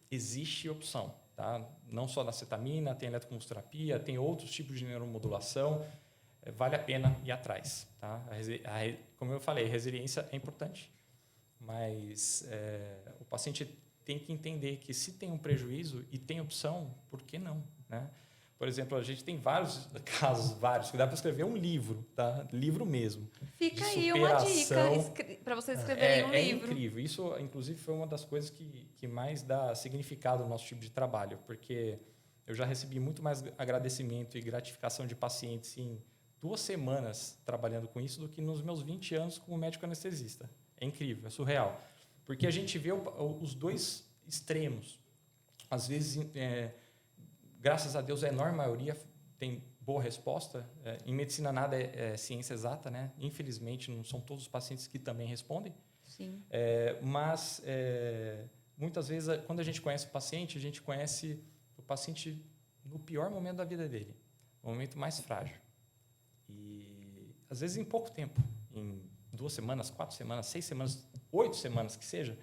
Existe opção. Tá? Não só na cetamina, tem eletroconvulsoterapia, tem outros tipos de neuromodulação. Vale a pena ir atrás. Tá? Como eu falei, resiliência é importante. Mas o paciente tem que entender que se tem um prejuízo e tem opção, por que não? Né? Por exemplo, a gente tem vários casos, que dá para escrever um livro, tá? Livro mesmo. Fica aí uma dica para vocês escreverem um livro. É incrível. Isso, inclusive, foi uma das coisas que mais dá significado ao nosso tipo de trabalho, porque eu já recebi muito mais agradecimento e gratificação de pacientes em 2 semanas trabalhando com isso do que nos meus 20 anos como médico anestesista. É incrível, é surreal. Porque a gente vê os dois extremos. Às vezes, graças a Deus, a enorme maioria tem boa resposta. Em medicina, nada é ciência exata, né? Infelizmente, não são todos os pacientes que também respondem. Sim. Mas, muitas vezes, quando a gente conhece o paciente no pior momento da vida dele, no momento mais frágil. E, às vezes, em pouco tempo, em 2 semanas, 4 semanas, 6 semanas, 8 semanas que seja,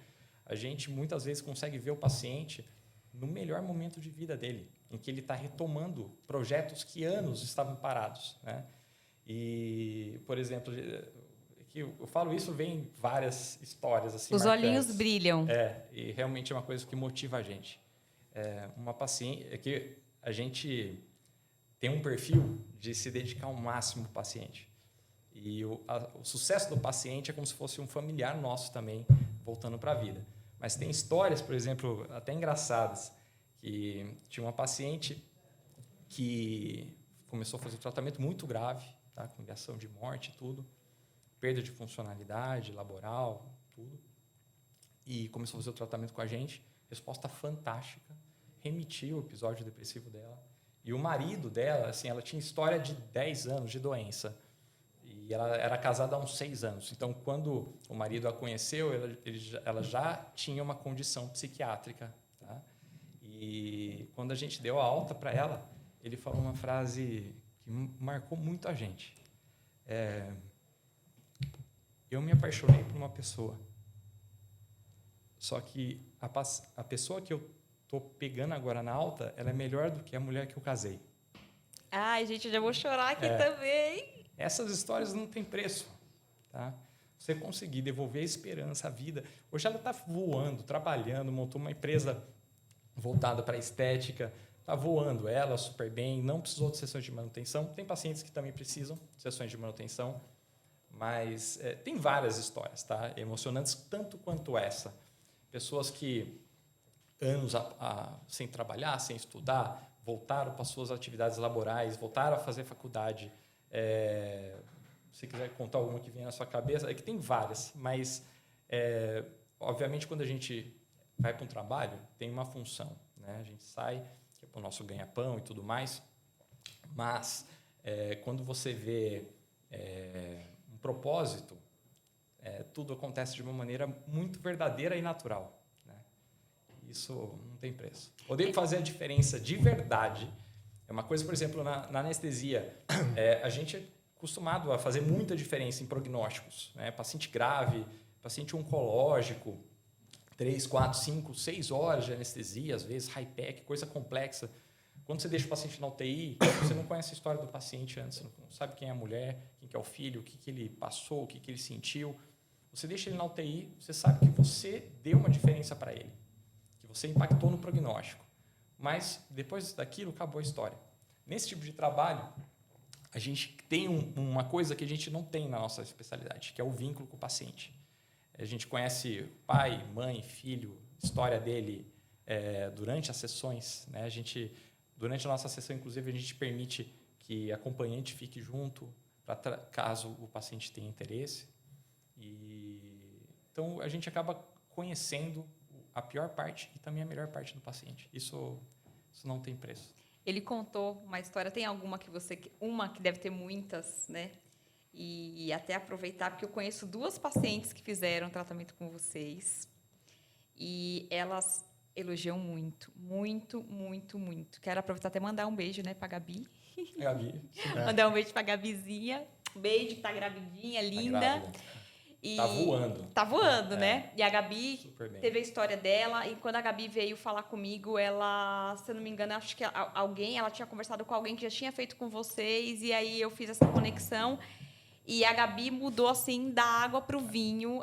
a gente muitas vezes consegue ver o paciente no melhor momento de vida dele, em que ele está retomando projetos que anos estavam parados. Né? E, por exemplo, que eu falo isso, vem várias histórias assim. Os marcantes. Olhinhos brilham. E realmente é uma coisa que motiva a gente. Uma paciente, que a gente tem um perfil de se dedicar ao máximo ao paciente. E o sucesso do paciente é como se fosse um familiar nosso também, voltando para a vida. Mas tem histórias, por exemplo, até engraçadas, que tinha uma paciente que começou a fazer um tratamento muito grave, tá? Com ameaça de morte e tudo, perda de funcionalidade laboral, tudo. E começou a fazer o tratamento com a gente, resposta fantástica, remitiu o episódio depressivo dela. E o marido dela, assim, ela tinha história de 10 anos de doença. E ela era casada há uns 6 anos. Então, quando o marido a conheceu, ela já tinha uma condição psiquiátrica. Tá? E quando a gente deu a alta para ela, ele falou uma frase que marcou muito a gente. Eu me apaixonei por uma pessoa. Só que a pessoa que eu estou pegando agora na alta, ela é melhor do que a mulher que eu casei. Ai, gente, eu já vou chorar aqui também. Essas histórias não têm preço. Tá? Você conseguir devolver a esperança, a vida. Hoje ela está voando, trabalhando, montou uma empresa voltada para estética, está voando ela super bem, não precisou de sessões de manutenção. Tem pacientes que também precisam de sessões de manutenção, mas tem várias histórias, tá? Emocionantes tanto quanto essa. Pessoas que anos sem trabalhar, sem estudar, voltaram para suas atividades laborais, voltaram a fazer faculdade. Se quiser contar alguma que vem na sua cabeça, é que tem várias, mas obviamente quando a gente vai para um trabalho, tem uma função, né? A gente sai, que é para o nosso ganha-pão e tudo mais, mas quando você vê um propósito, tudo acontece de uma maneira muito verdadeira e natural. Isso não tem preço. Poder fazer a diferença de verdade é uma coisa, por exemplo, na anestesia. A gente é acostumado a fazer muita diferença em prognósticos, né? Paciente grave, paciente oncológico, 3, 4, 5, 6 horas de anestesia, às vezes high-tech, coisa complexa. Quando você deixa o paciente na UTI, você não conhece a história do paciente antes, você não sabe quem é a mulher, quem é o filho, o que ele passou, o que ele sentiu. Você deixa ele na UTI, você sabe que você deu uma diferença para ele. Você impactou no prognóstico. Mas, depois daquilo, acabou a história. Nesse tipo de trabalho, a gente tem uma coisa que a gente não tem na nossa especialidade, que é o vínculo com o paciente. A gente conhece pai, mãe, filho, história dele durante as sessões, né? Durante a nossa sessão, inclusive, a gente permite que acompanhante fique junto, caso o paciente tenha interesse. Então, a gente acaba conhecendo a pior parte e também a melhor parte do paciente. Isso não tem preço. Ele contou uma história, tem alguma uma que deve ter muitas, né? E até aproveitar, porque eu conheço 2 pacientes que fizeram tratamento com vocês e elas elogiam muito, muito, muito, muito. Quero aproveitar até mandar um beijo, né, pra Gabi. Gabi. Mandar um beijo pra Gabizinha. Um beijo, que tá gravidinha, linda. Tá grávida. Tá voando. Tá voando, né? E a Gabi teve a história dela. E quando a Gabi veio falar comigo, ela, se eu não me engano, acho que ela tinha conversado com alguém que já tinha feito com vocês. E aí eu fiz essa conexão. E a Gabi mudou, assim, da água pro vinho.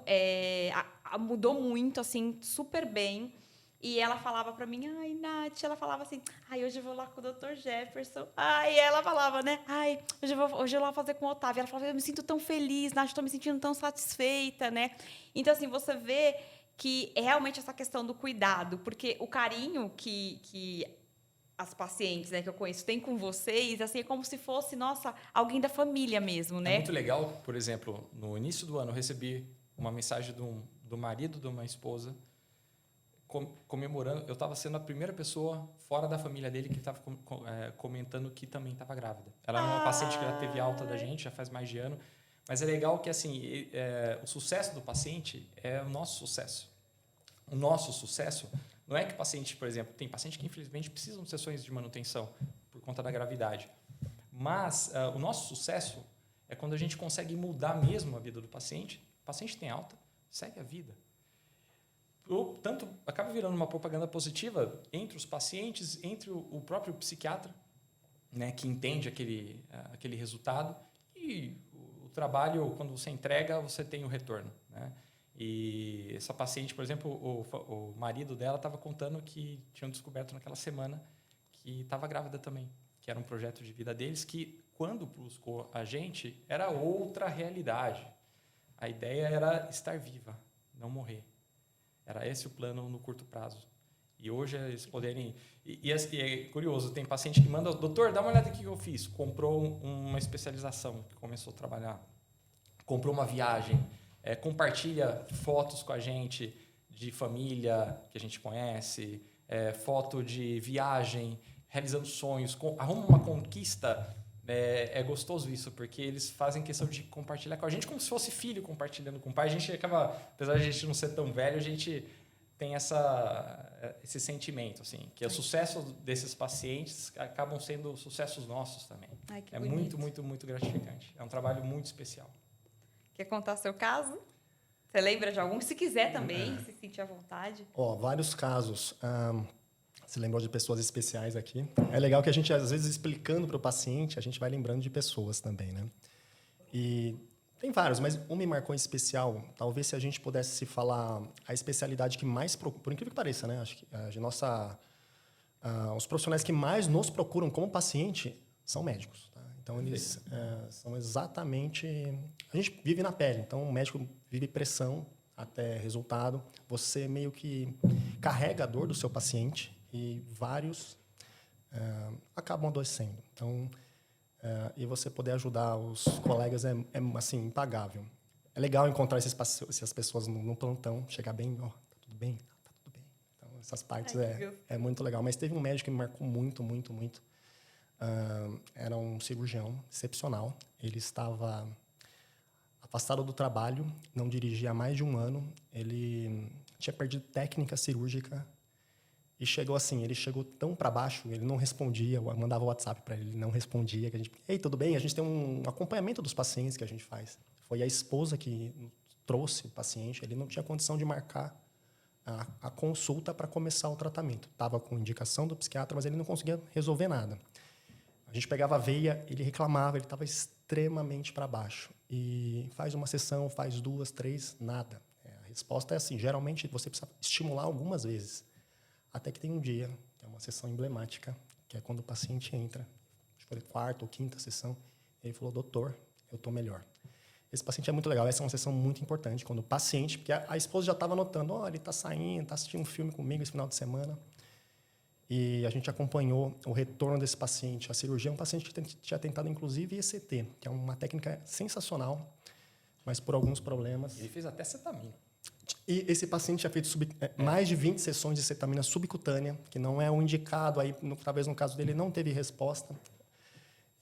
Mudou muito, assim, super bem. E ela falava pra mim, ai, Nath, ela falava assim, ai, hoje eu vou lá com o Dr. Jefferson. Ai, ela falava, né, ai, hoje eu vou lá fazer com o Otávio. Ela falava, eu me sinto tão feliz, Nath, estou me sentindo tão satisfeita, né? Então, assim, você vê que é realmente essa questão do cuidado, porque o carinho que as pacientes, né, que eu conheço têm com vocês, assim, é como se fosse, nossa, alguém da família mesmo, né? É muito legal, por exemplo, no início do ano eu recebi uma mensagem do marido de uma esposa comemorando. Eu estava sendo a primeira pessoa fora da família dele que estava comentando que também estava grávida. Ela é uma paciente que já teve alta da gente, já faz mais de ano. Mas é legal que assim, o sucesso do paciente é o nosso sucesso. O nosso sucesso não é que o paciente, por exemplo, tem paciente que infelizmente precisam de sessões de manutenção por conta da gravidade. Mas o nosso sucesso é quando a gente consegue mudar mesmo a vida do paciente. O paciente tem alta, segue a vida. Tanto acaba virando uma propaganda positiva entre os pacientes, entre o próprio psiquiatra, né, que entende aquele resultado, e o trabalho, quando você entrega, você tem o retorno, né? E essa paciente, por exemplo, o marido dela estava contando que tinham descoberto naquela semana que estava grávida também, que era um projeto de vida deles, que quando buscou a gente, era outra realidade. A ideia era estar viva, não morrer. Era esse o plano no curto prazo. E hoje eles poderem... E é curioso, tem paciente que manda, doutor, dá uma olhada aqui que eu fiz. Comprou uma especialização, que começou a trabalhar. Comprou uma viagem, compartilha fotos com a gente de família que a gente conhece, foto de viagem, realizando sonhos, arruma uma conquista. É gostoso isso, porque eles fazem questão de compartilhar com a gente como se fosse filho compartilhando com o pai. A gente acaba, apesar de a gente não ser tão velho, a gente tem esse sentimento, assim, que o sucesso desses pacientes acabam sendo sucessos nossos também. Ai, que é bonito. muito, muito, muito gratificante. É um trabalho muito especial. Quer contar seu caso? Você lembra de algum? Se quiser também, se sentir à vontade. Vários casos. Você lembrou de pessoas especiais aqui. É legal que a gente, às vezes, explicando para o paciente, a gente vai lembrando de pessoas também, né? E tem vários, mas uma me marcou em especial. Talvez se a gente pudesse falar a especialidade que mais... Por incrível que pareça, né? Acho que a nossa Os profissionais que mais nos procuram como paciente são médicos. Tá? Então, eles são exatamente... A gente vive na pele, então o médico vive pressão até resultado. Você meio que carrega a dor do seu paciente e vários acabam adoecendo. Então, e você poder ajudar os colegas é assim, impagável. É legal encontrar essas pessoas no plantão, chegar bem, tá tudo bem? Tá tudo bem. Então, essas partes é muito legal. Mas teve um médico que me marcou muito, muito, muito. Era um cirurgião excepcional. Ele estava afastado do trabalho, não dirigia há mais de um ano. Ele tinha perdido técnica cirúrgica e ele chegou tão para baixo, ele não respondia, eu mandava WhatsApp para ele, não respondia. Ei, tudo bem? A gente tem um acompanhamento dos pacientes que a gente faz. Foi a esposa que trouxe o paciente, ele não tinha condição de marcar a consulta para começar o tratamento. Estava com indicação do psiquiatra, mas ele não conseguia resolver nada. A gente pegava a veia, ele reclamava, ele estava extremamente para baixo. E faz uma sessão, faz 2, 3, nada. A resposta é assim, geralmente você precisa estimular algumas vezes. Até que tem um dia, que é uma sessão emblemática, que é quando o paciente entra, acho que foi a 4ª ou 5ª sessão, ele falou, doutor, eu estou melhor. Esse paciente é muito legal, essa é uma sessão muito importante, quando o paciente, porque a esposa já estava notando, ele está saindo, está assistindo um filme comigo esse final de semana, e a gente acompanhou o retorno desse paciente. A cirurgia é um paciente que tinha tentado, inclusive, ECT, que é uma técnica sensacional, mas por alguns problemas... Ele fez até cetamina. E esse paciente tinha feito mais de 20 sessões de cetamina subcutânea, que não é o indicado, aí, talvez no caso dele não teve resposta.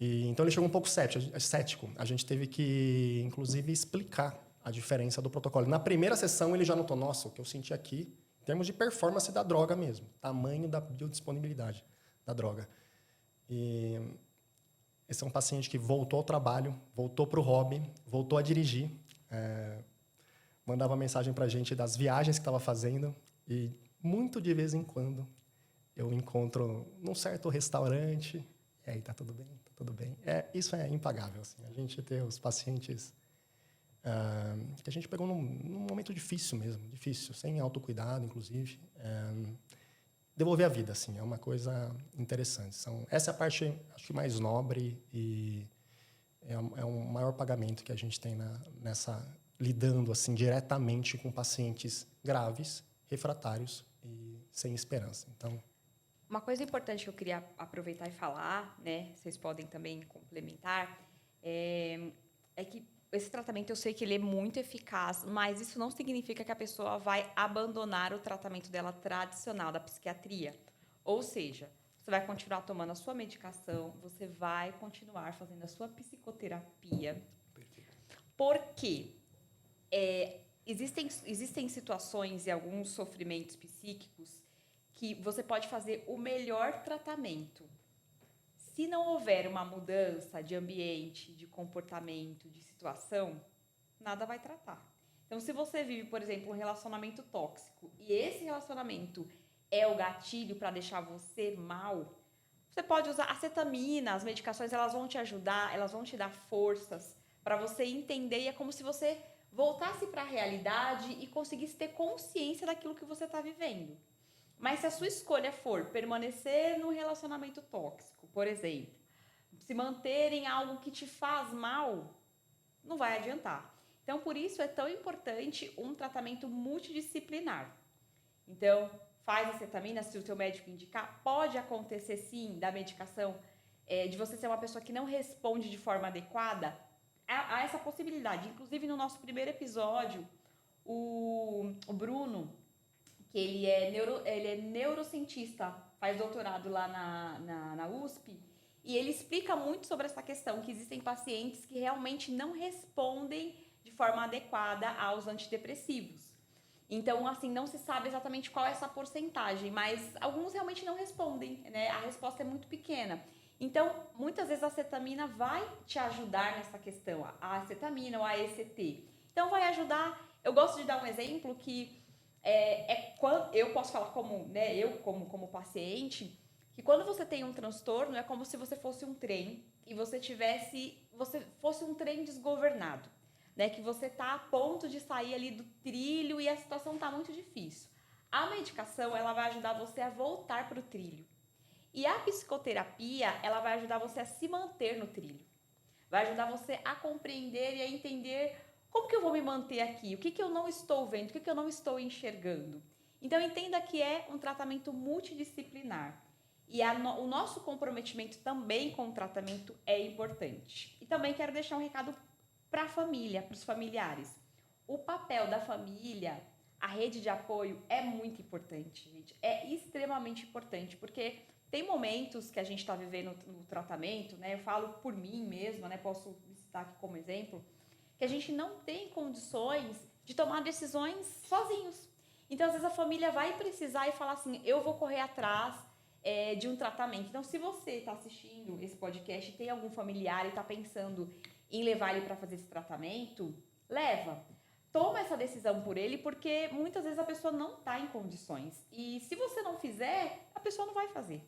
Então ele chegou um pouco cético. A gente teve que, inclusive, explicar a diferença do protocolo. Na primeira sessão ele já notou, nossa, o que eu senti aqui, em termos de performance da droga mesmo, tamanho da biodisponibilidade da droga. E esse é um paciente que voltou ao trabalho, voltou para o hobby, voltou a dirigir, mandava mensagem para a gente das viagens que estava fazendo e, muito de vez em quando, eu encontro num certo restaurante, e aí, tá tudo bem? Tá tudo bem? Isso é impagável, assim, a gente ter os pacientes que a gente pegou num momento difícil mesmo, difícil, sem autocuidado, inclusive. Devolver a vida, assim, é uma coisa interessante. Essa é a parte, acho que mais nobre e é o maior pagamento que a gente tem lidando assim diretamente com pacientes graves, refratários e sem esperança. Então, uma coisa importante que eu queria aproveitar e falar, né, vocês podem também complementar, é que esse tratamento eu sei que ele é muito eficaz, mas isso não significa que a pessoa vai abandonar o tratamento dela tradicional da psiquiatria. Ou seja, você vai continuar tomando a sua medicação, você vai continuar fazendo a sua psicoterapia. Perfeito. Por quê? Existem situações e alguns sofrimentos psíquicos que você pode fazer o melhor tratamento. Se não houver uma mudança de ambiente, de comportamento, de situação, nada vai tratar. Então, se você vive, por exemplo, um relacionamento tóxico e esse relacionamento é o gatilho para deixar você mal, você pode usar acetamina, as medicações, elas vão te ajudar, elas vão te dar forças para você entender, e é como se você voltasse para a realidade e conseguisse ter consciência daquilo que você está vivendo. Mas se a sua escolha for permanecer no relacionamento tóxico, por exemplo, se manter em algo que te faz mal, não vai adiantar. Então, por isso é tão importante um tratamento multidisciplinar. Então, faz acetamina, se o teu médico indicar. Pode acontecer, sim, da medicação, de você ser uma pessoa que não responde de forma adequada. Há essa possibilidade. Inclusive, no nosso primeiro episódio, o Bruno, que ele é neurocientista, faz doutorado lá na USP, e ele explica muito sobre essa questão, que existem pacientes que realmente não respondem de forma adequada aos antidepressivos. Então, assim, não se sabe exatamente qual é essa porcentagem, mas alguns realmente não respondem, né? A resposta é muito pequena. Então, muitas vezes a acetamina vai te ajudar nessa questão, a acetamina ou a ECT. Então, vai ajudar. Eu gosto de dar um exemplo que quando eu posso falar como, né, como paciente, que quando você tem um transtorno é como se você fosse um trem e você fosse um trem desgovernado, né, que você está a ponto de sair ali do trilho e a situação está muito difícil. A medicação, ela vai ajudar você a voltar para o trilho. E a psicoterapia, ela vai ajudar você a se manter no trilho. Vai ajudar você a compreender e a entender como que eu vou me manter aqui, o que que eu não estou vendo, o que que eu não estou enxergando. Então, entenda que é um tratamento multidisciplinar. E o nosso comprometimento também com o tratamento é importante. E também quero deixar um recado para a família, para os familiares. O papel da família, a rede de apoio é muito importante, gente. É extremamente importante, porque tem momentos que a gente está vivendo no tratamento, né? Eu falo por mim mesma, né? Posso citar aqui como exemplo, que a gente não tem condições de tomar decisões sozinhos. Então, às vezes, a família vai precisar e falar assim, eu vou correr atrás de um tratamento. Então, se você está assistindo esse podcast e tem algum familiar e está pensando em levar ele para fazer esse tratamento, leva. Toma essa decisão por ele, porque muitas vezes a pessoa não está em condições. E se você não fizer, a pessoa não vai fazer.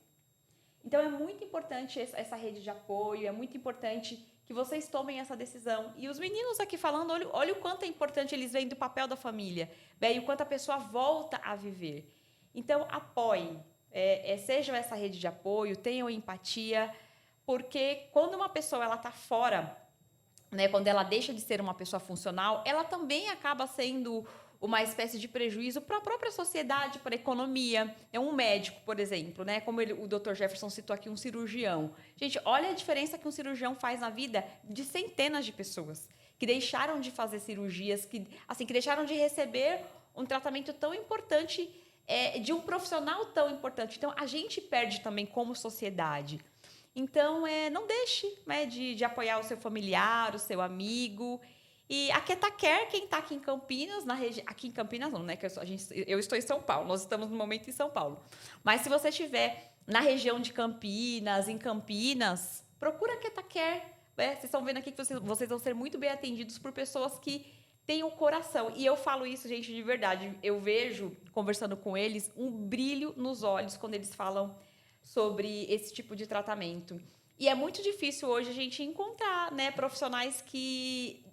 Então, é muito importante essa rede de apoio, é muito importante que vocês tomem essa decisão. E os meninos aqui falando, olha o quanto é importante eles veem do papel da família, e o quanto a pessoa volta a viver. Então, apoiem. Sejam essa rede de apoio, tenham empatia, porque quando uma pessoa está fora, né, quando ela deixa de ser uma pessoa funcional, ela também acaba sendo uma espécie de prejuízo para a própria sociedade, para a economia. É um médico, por exemplo, né, como o Dr. Jefferson citou aqui, um cirurgião. Gente, olha a diferença que um cirurgião faz na vida de centenas de pessoas que deixaram de fazer cirurgias, que deixaram de receber um tratamento tão importante de um profissional tão importante. Então, a gente perde também como sociedade. Então, não deixe, né, de apoiar o seu familiar, o seu amigo. E a QuetaCare, quem está aqui em Campinas, aqui em Campinas não, né? Que eu estou em São Paulo, nós estamos no momento em São Paulo. Mas se você estiver na região de Campinas, em Campinas, procura a QuetaCare. Né? Vocês estão vendo aqui que vocês vão ser muito bem atendidos por pessoas que têm o coração. E eu falo isso, gente, de verdade. Eu vejo, conversando com eles, um brilho nos olhos quando eles falam sobre esse tipo de tratamento. E é muito difícil hoje a gente encontrar, né, profissionais que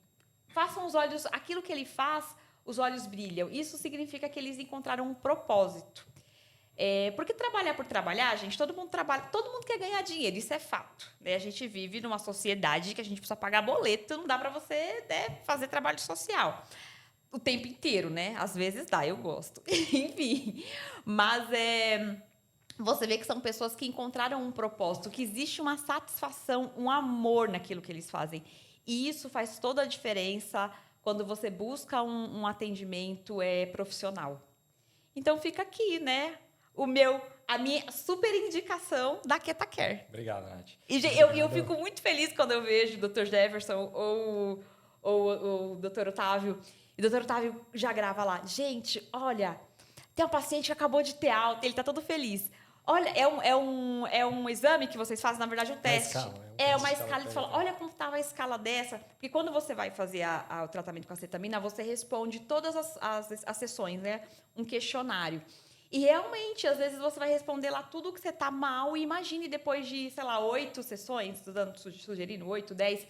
façam os olhos, aquilo que ele faz, os olhos brilham. Isso significa que eles encontraram um propósito. Porque trabalhar por trabalhar, gente, todo mundo trabalha, todo mundo quer ganhar dinheiro, isso é fato. Né? A gente vive numa sociedade que a gente precisa pagar boleto, não dá para você, né, fazer trabalho social o tempo inteiro, né? Às vezes dá, eu gosto. Enfim, mas você vê que são pessoas que encontraram um propósito, que existe uma satisfação, um amor naquilo que eles fazem. E isso faz toda a diferença quando você busca um atendimento profissional. Então, fica aqui, né? A minha super indicação da QuetaCare. Obrigado, Nath. E eu fico muito feliz quando eu vejo o Dr. Jefferson ou o Dr. Otávio. E o Dr. Otávio já grava lá. Gente, olha, tem um paciente que acabou de ter alta, ele está todo feliz. Olha, é um exame que vocês fazem, na verdade, um teste. Uma escala. Eles falam, olha como estava a escala dessa. Porque quando você vai fazer o tratamento com a acetamina, você responde todas as sessões, né? Um questionário. E realmente, às vezes, você vai responder lá tudo que você está mal. E imagine depois de, 8 sessões, sugerindo 8, 10,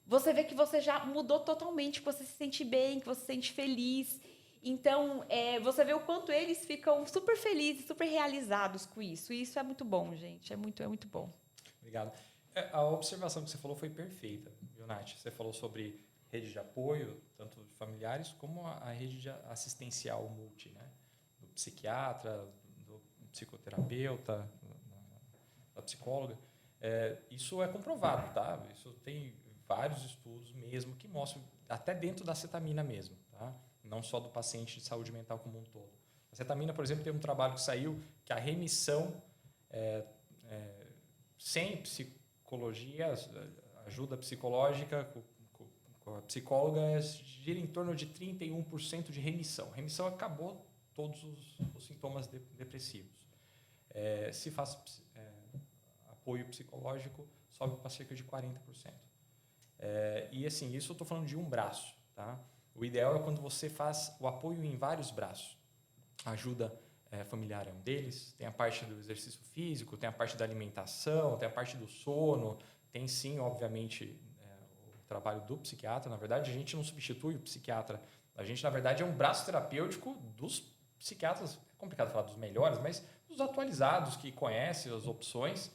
você vê que você já mudou totalmente, que você se sente bem, que você se sente feliz. Então, você vê o quanto eles ficam super felizes, super realizados com isso. E isso é muito bom, gente. É muito bom. Obrigado. A observação que você falou foi perfeita, viu, Nath? Você falou sobre rede de apoio, tanto de familiares, como a rede de assistencial multi, né? Do psiquiatra, do psicoterapeuta, da psicóloga. Isso é comprovado, tá? Isso tem vários estudos mesmo que mostram, até dentro da acetamina mesmo, tá? Não só do paciente de saúde mental como um todo. A acetamina, por exemplo, tem um trabalho que saiu que a remissão sem psicologia, ajuda psicológica com a psicóloga, gira em torno de 31% de remissão. Remissão acabou todos os sintomas depressivos. Se faz apoio psicológico, sobe para cerca de 40%. E assim, isso eu estou falando de um braço, tá? O ideal é quando você faz o apoio em vários braços. A ajuda familiar é um deles, tem a parte do exercício físico, tem a parte da alimentação, tem a parte do sono, tem sim, obviamente, o trabalho do psiquiatra. Na verdade, a gente não substitui o psiquiatra. A gente, na verdade, é um braço terapêutico dos psiquiatras complicado falar dos melhores, mas dos atualizados, que conhecem as opções.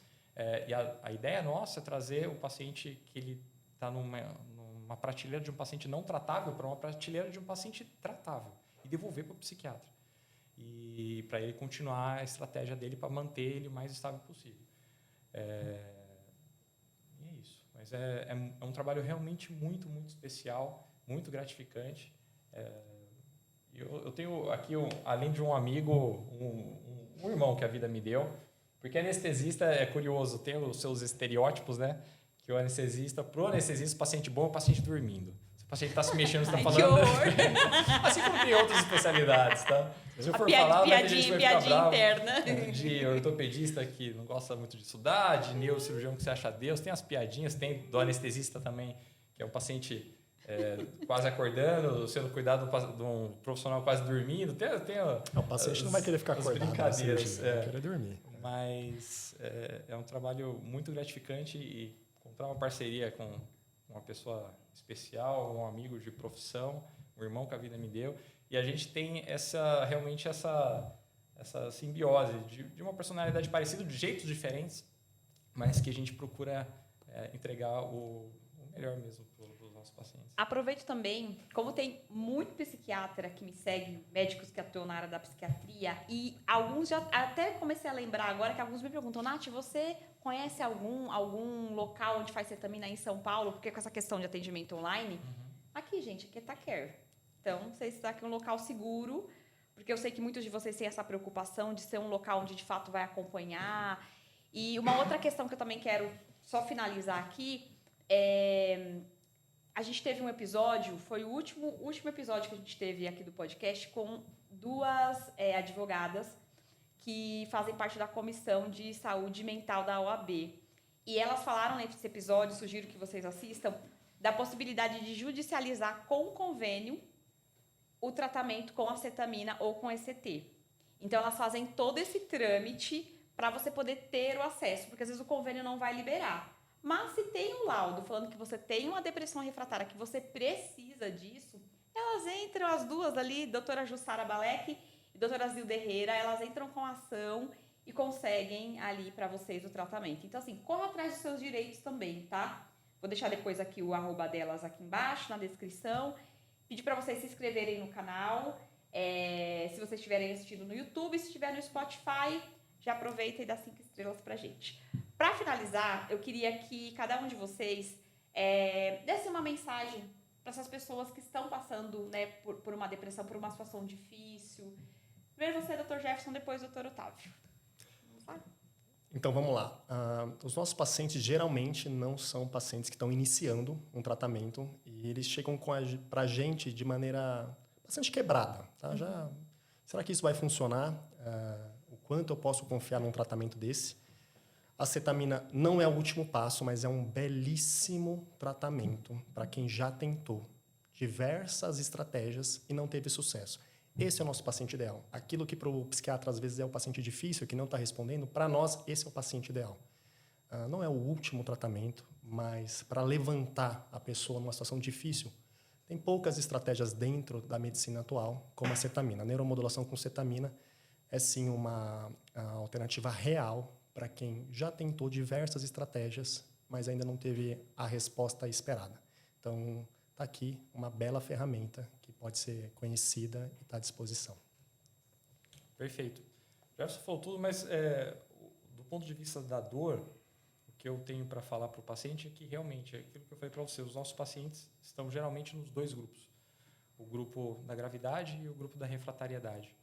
E a ideia nossa é trazer o paciente que ele está numa prateleira de um paciente não tratável para uma prateleira de um paciente tratável e devolver para o psiquiatra. E para ele continuar a estratégia dele para manter ele o mais estável possível. E é isso. Mas é um trabalho realmente muito, muito especial, muito gratificante. Eu tenho aqui, além de um amigo, um irmão que a vida me deu, porque anestesista é curioso, tem os seus estereótipos, né? Que o anestesista, pro anestesista, o paciente bom é o paciente dormindo. Se o paciente está se mexendo, você está falando... Que horror! Assim como tem outras especialidades, tá? Se eu for falar, piadinha interna. De ortopedista que não gosta muito de estudar, de neurocirurgião que você acha Deus, tem as piadinhas, tem do anestesista também, que é o paciente quase acordando, sendo cuidado de um profissional quase dormindo. O paciente não vai querer ficar acordado, brincadeiras, vai querer dormir. Mas é um trabalho muito gratificante e encontrar uma parceria com uma pessoa especial, um amigo de profissão, um irmão que a vida me deu. E a gente tem realmente essa simbiose de uma personalidade parecida, de jeitos diferentes, mas que a gente procura entregar o melhor mesmo para os nossos pacientes. Aproveito também, como tem muito psiquiatra que me segue, médicos que atuam na área da psiquiatria, e alguns já até comecei a lembrar agora que alguns me perguntam, Nath, você conhece algum local onde faz cetamina em São Paulo? Porque com essa questão de atendimento online, aqui, gente, aqui é Itaquer. Então, vocês estão aqui um local seguro, porque eu sei que muitos de vocês têm essa preocupação de ser um local onde de fato vai acompanhar. E uma outra questão que eu também quero só finalizar aqui a gente teve um episódio, foi o último episódio que a gente teve aqui do podcast com duas advogadas que fazem parte da Comissão de Saúde Mental da OAB. E elas falaram nesse episódio, sugiro que vocês assistam, da possibilidade de judicializar com convênio o tratamento com acetamina ou com ECT. Então, elas fazem todo esse trâmite para você poder ter o acesso, porque às vezes o convênio não vai liberar. Mas se tem um laudo falando que você tem uma depressão refratária, que você precisa disso, elas entram, as duas ali, doutora Jussara Balek e doutora Zilda Herrera, elas entram com ação e conseguem ali para vocês o tratamento. Então, assim, corra atrás dos seus direitos também, tá? Vou deixar depois aqui o @ delas aqui embaixo, na descrição. Pedir para vocês se inscreverem no canal. Se vocês estiverem assistindo no YouTube, se estiver no Spotify, já aproveita e dá 5 estrelas pra gente. Para finalizar, eu queria que cada um de vocês desse uma mensagem para essas pessoas que estão passando, né, por uma depressão, por uma situação difícil. Primeiro você, Dr. Jefferson, depois Dr. Otávio. Vamos lá? Então, vamos lá. Os nossos pacientes geralmente não são pacientes que estão iniciando um tratamento e eles chegam para a gente de maneira bastante quebrada. Tá? Será que isso vai funcionar? O quanto eu posso confiar num tratamento desse? A cetamina não é o último passo, mas é um belíssimo tratamento para quem já tentou diversas estratégias e não teve sucesso. Esse é o nosso paciente ideal. Aquilo que para o psiquiatra às vezes é o paciente difícil, que não está respondendo, para nós esse é o paciente ideal. Não é o último tratamento, mas para levantar a pessoa numa situação difícil, tem poucas estratégias dentro da medicina atual, como a cetamina. A neuromodulação com cetamina é sim uma alternativa real para quem já tentou diversas estratégias, mas ainda não teve a resposta esperada. Então, está aqui uma bela ferramenta que pode ser conhecida e está à disposição. Perfeito. Jefferson falou tudo, mas do ponto de vista da dor, o que eu tenho para falar para o paciente é que realmente, é aquilo que eu falei para você, os nossos pacientes estão geralmente nos dois grupos. O grupo da gravidade e o grupo da refratariedade.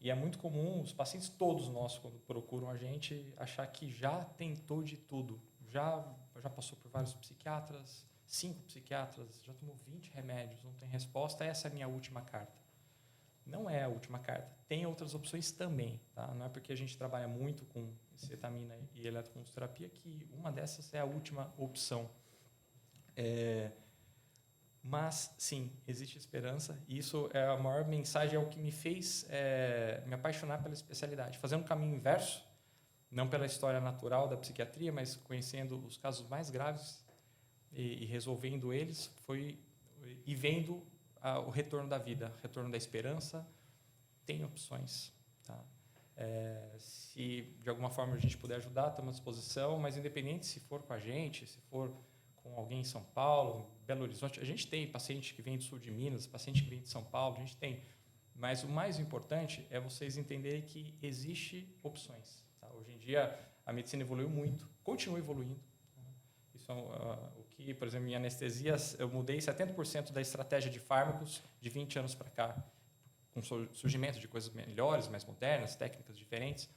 E é muito comum os pacientes todos nossos, quando procuram a gente, achar que já tentou de tudo. Já passou por vários psiquiatras, 5 psiquiatras, já tomou 20 remédios, não tem resposta, essa é a minha última carta. Não é a última carta. Tem outras opções também. Tá? Não é porque a gente trabalha muito com cetamina e eletroconvulsoterapia que uma dessas é a última opção. Mas, sim, existe esperança. E isso é a maior mensagem, é o que me fez me apaixonar pela especialidade. Fazendo um caminho inverso, não pela história natural da psiquiatria, mas conhecendo os casos mais graves e resolvendo eles, e vendo o retorno da vida, o retorno da esperança. Tem opções. Tá? Se de alguma forma a gente puder ajudar, estamos à disposição, mas independente se for com a gente, se for com alguém em São Paulo, Belo Horizonte, a gente tem paciente que vem do sul de Minas, paciente que vem de São Paulo, a gente tem. Mas o mais importante é vocês entenderem que existe opções. Tá? Hoje em dia a medicina evoluiu muito, continua evoluindo. Tá? Isso é o que, por exemplo, em anestesia, eu mudei 70% da estratégia de fármacos de 20 anos para cá, com surgimento de coisas melhores, mais modernas, técnicas diferentes.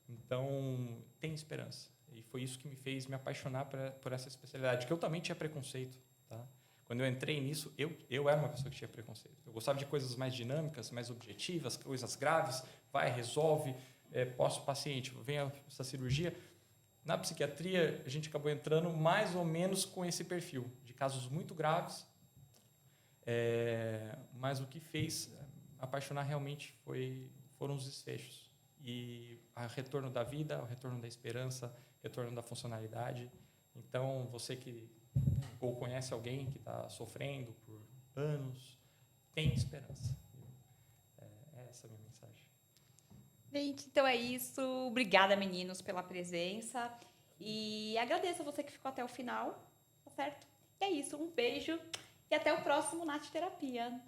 Então, tem esperança. E foi isso que me fez me apaixonar por essa especialidade, que eu também tinha preconceito. Tá? Quando eu entrei nisso, eu era uma pessoa que tinha preconceito. Eu gostava de coisas mais dinâmicas, mais objetivas, coisas graves, vai, resolve, posso paciente, vem essa cirurgia. Na psiquiatria, a gente acabou entrando mais ou menos com esse perfil, de casos muito graves, mas o que fez apaixonar realmente foram os desfechos. E o retorno da vida, o retorno da esperança, o retorno da funcionalidade. Então, você que ou conhece alguém que está sofrendo por anos, tem esperança. Essa é a minha mensagem. Gente, então é isso. Obrigada, meninos, pela presença. E agradeço a você que ficou até o final, tá certo? E é isso, um beijo e até o próximo Nath Terapia.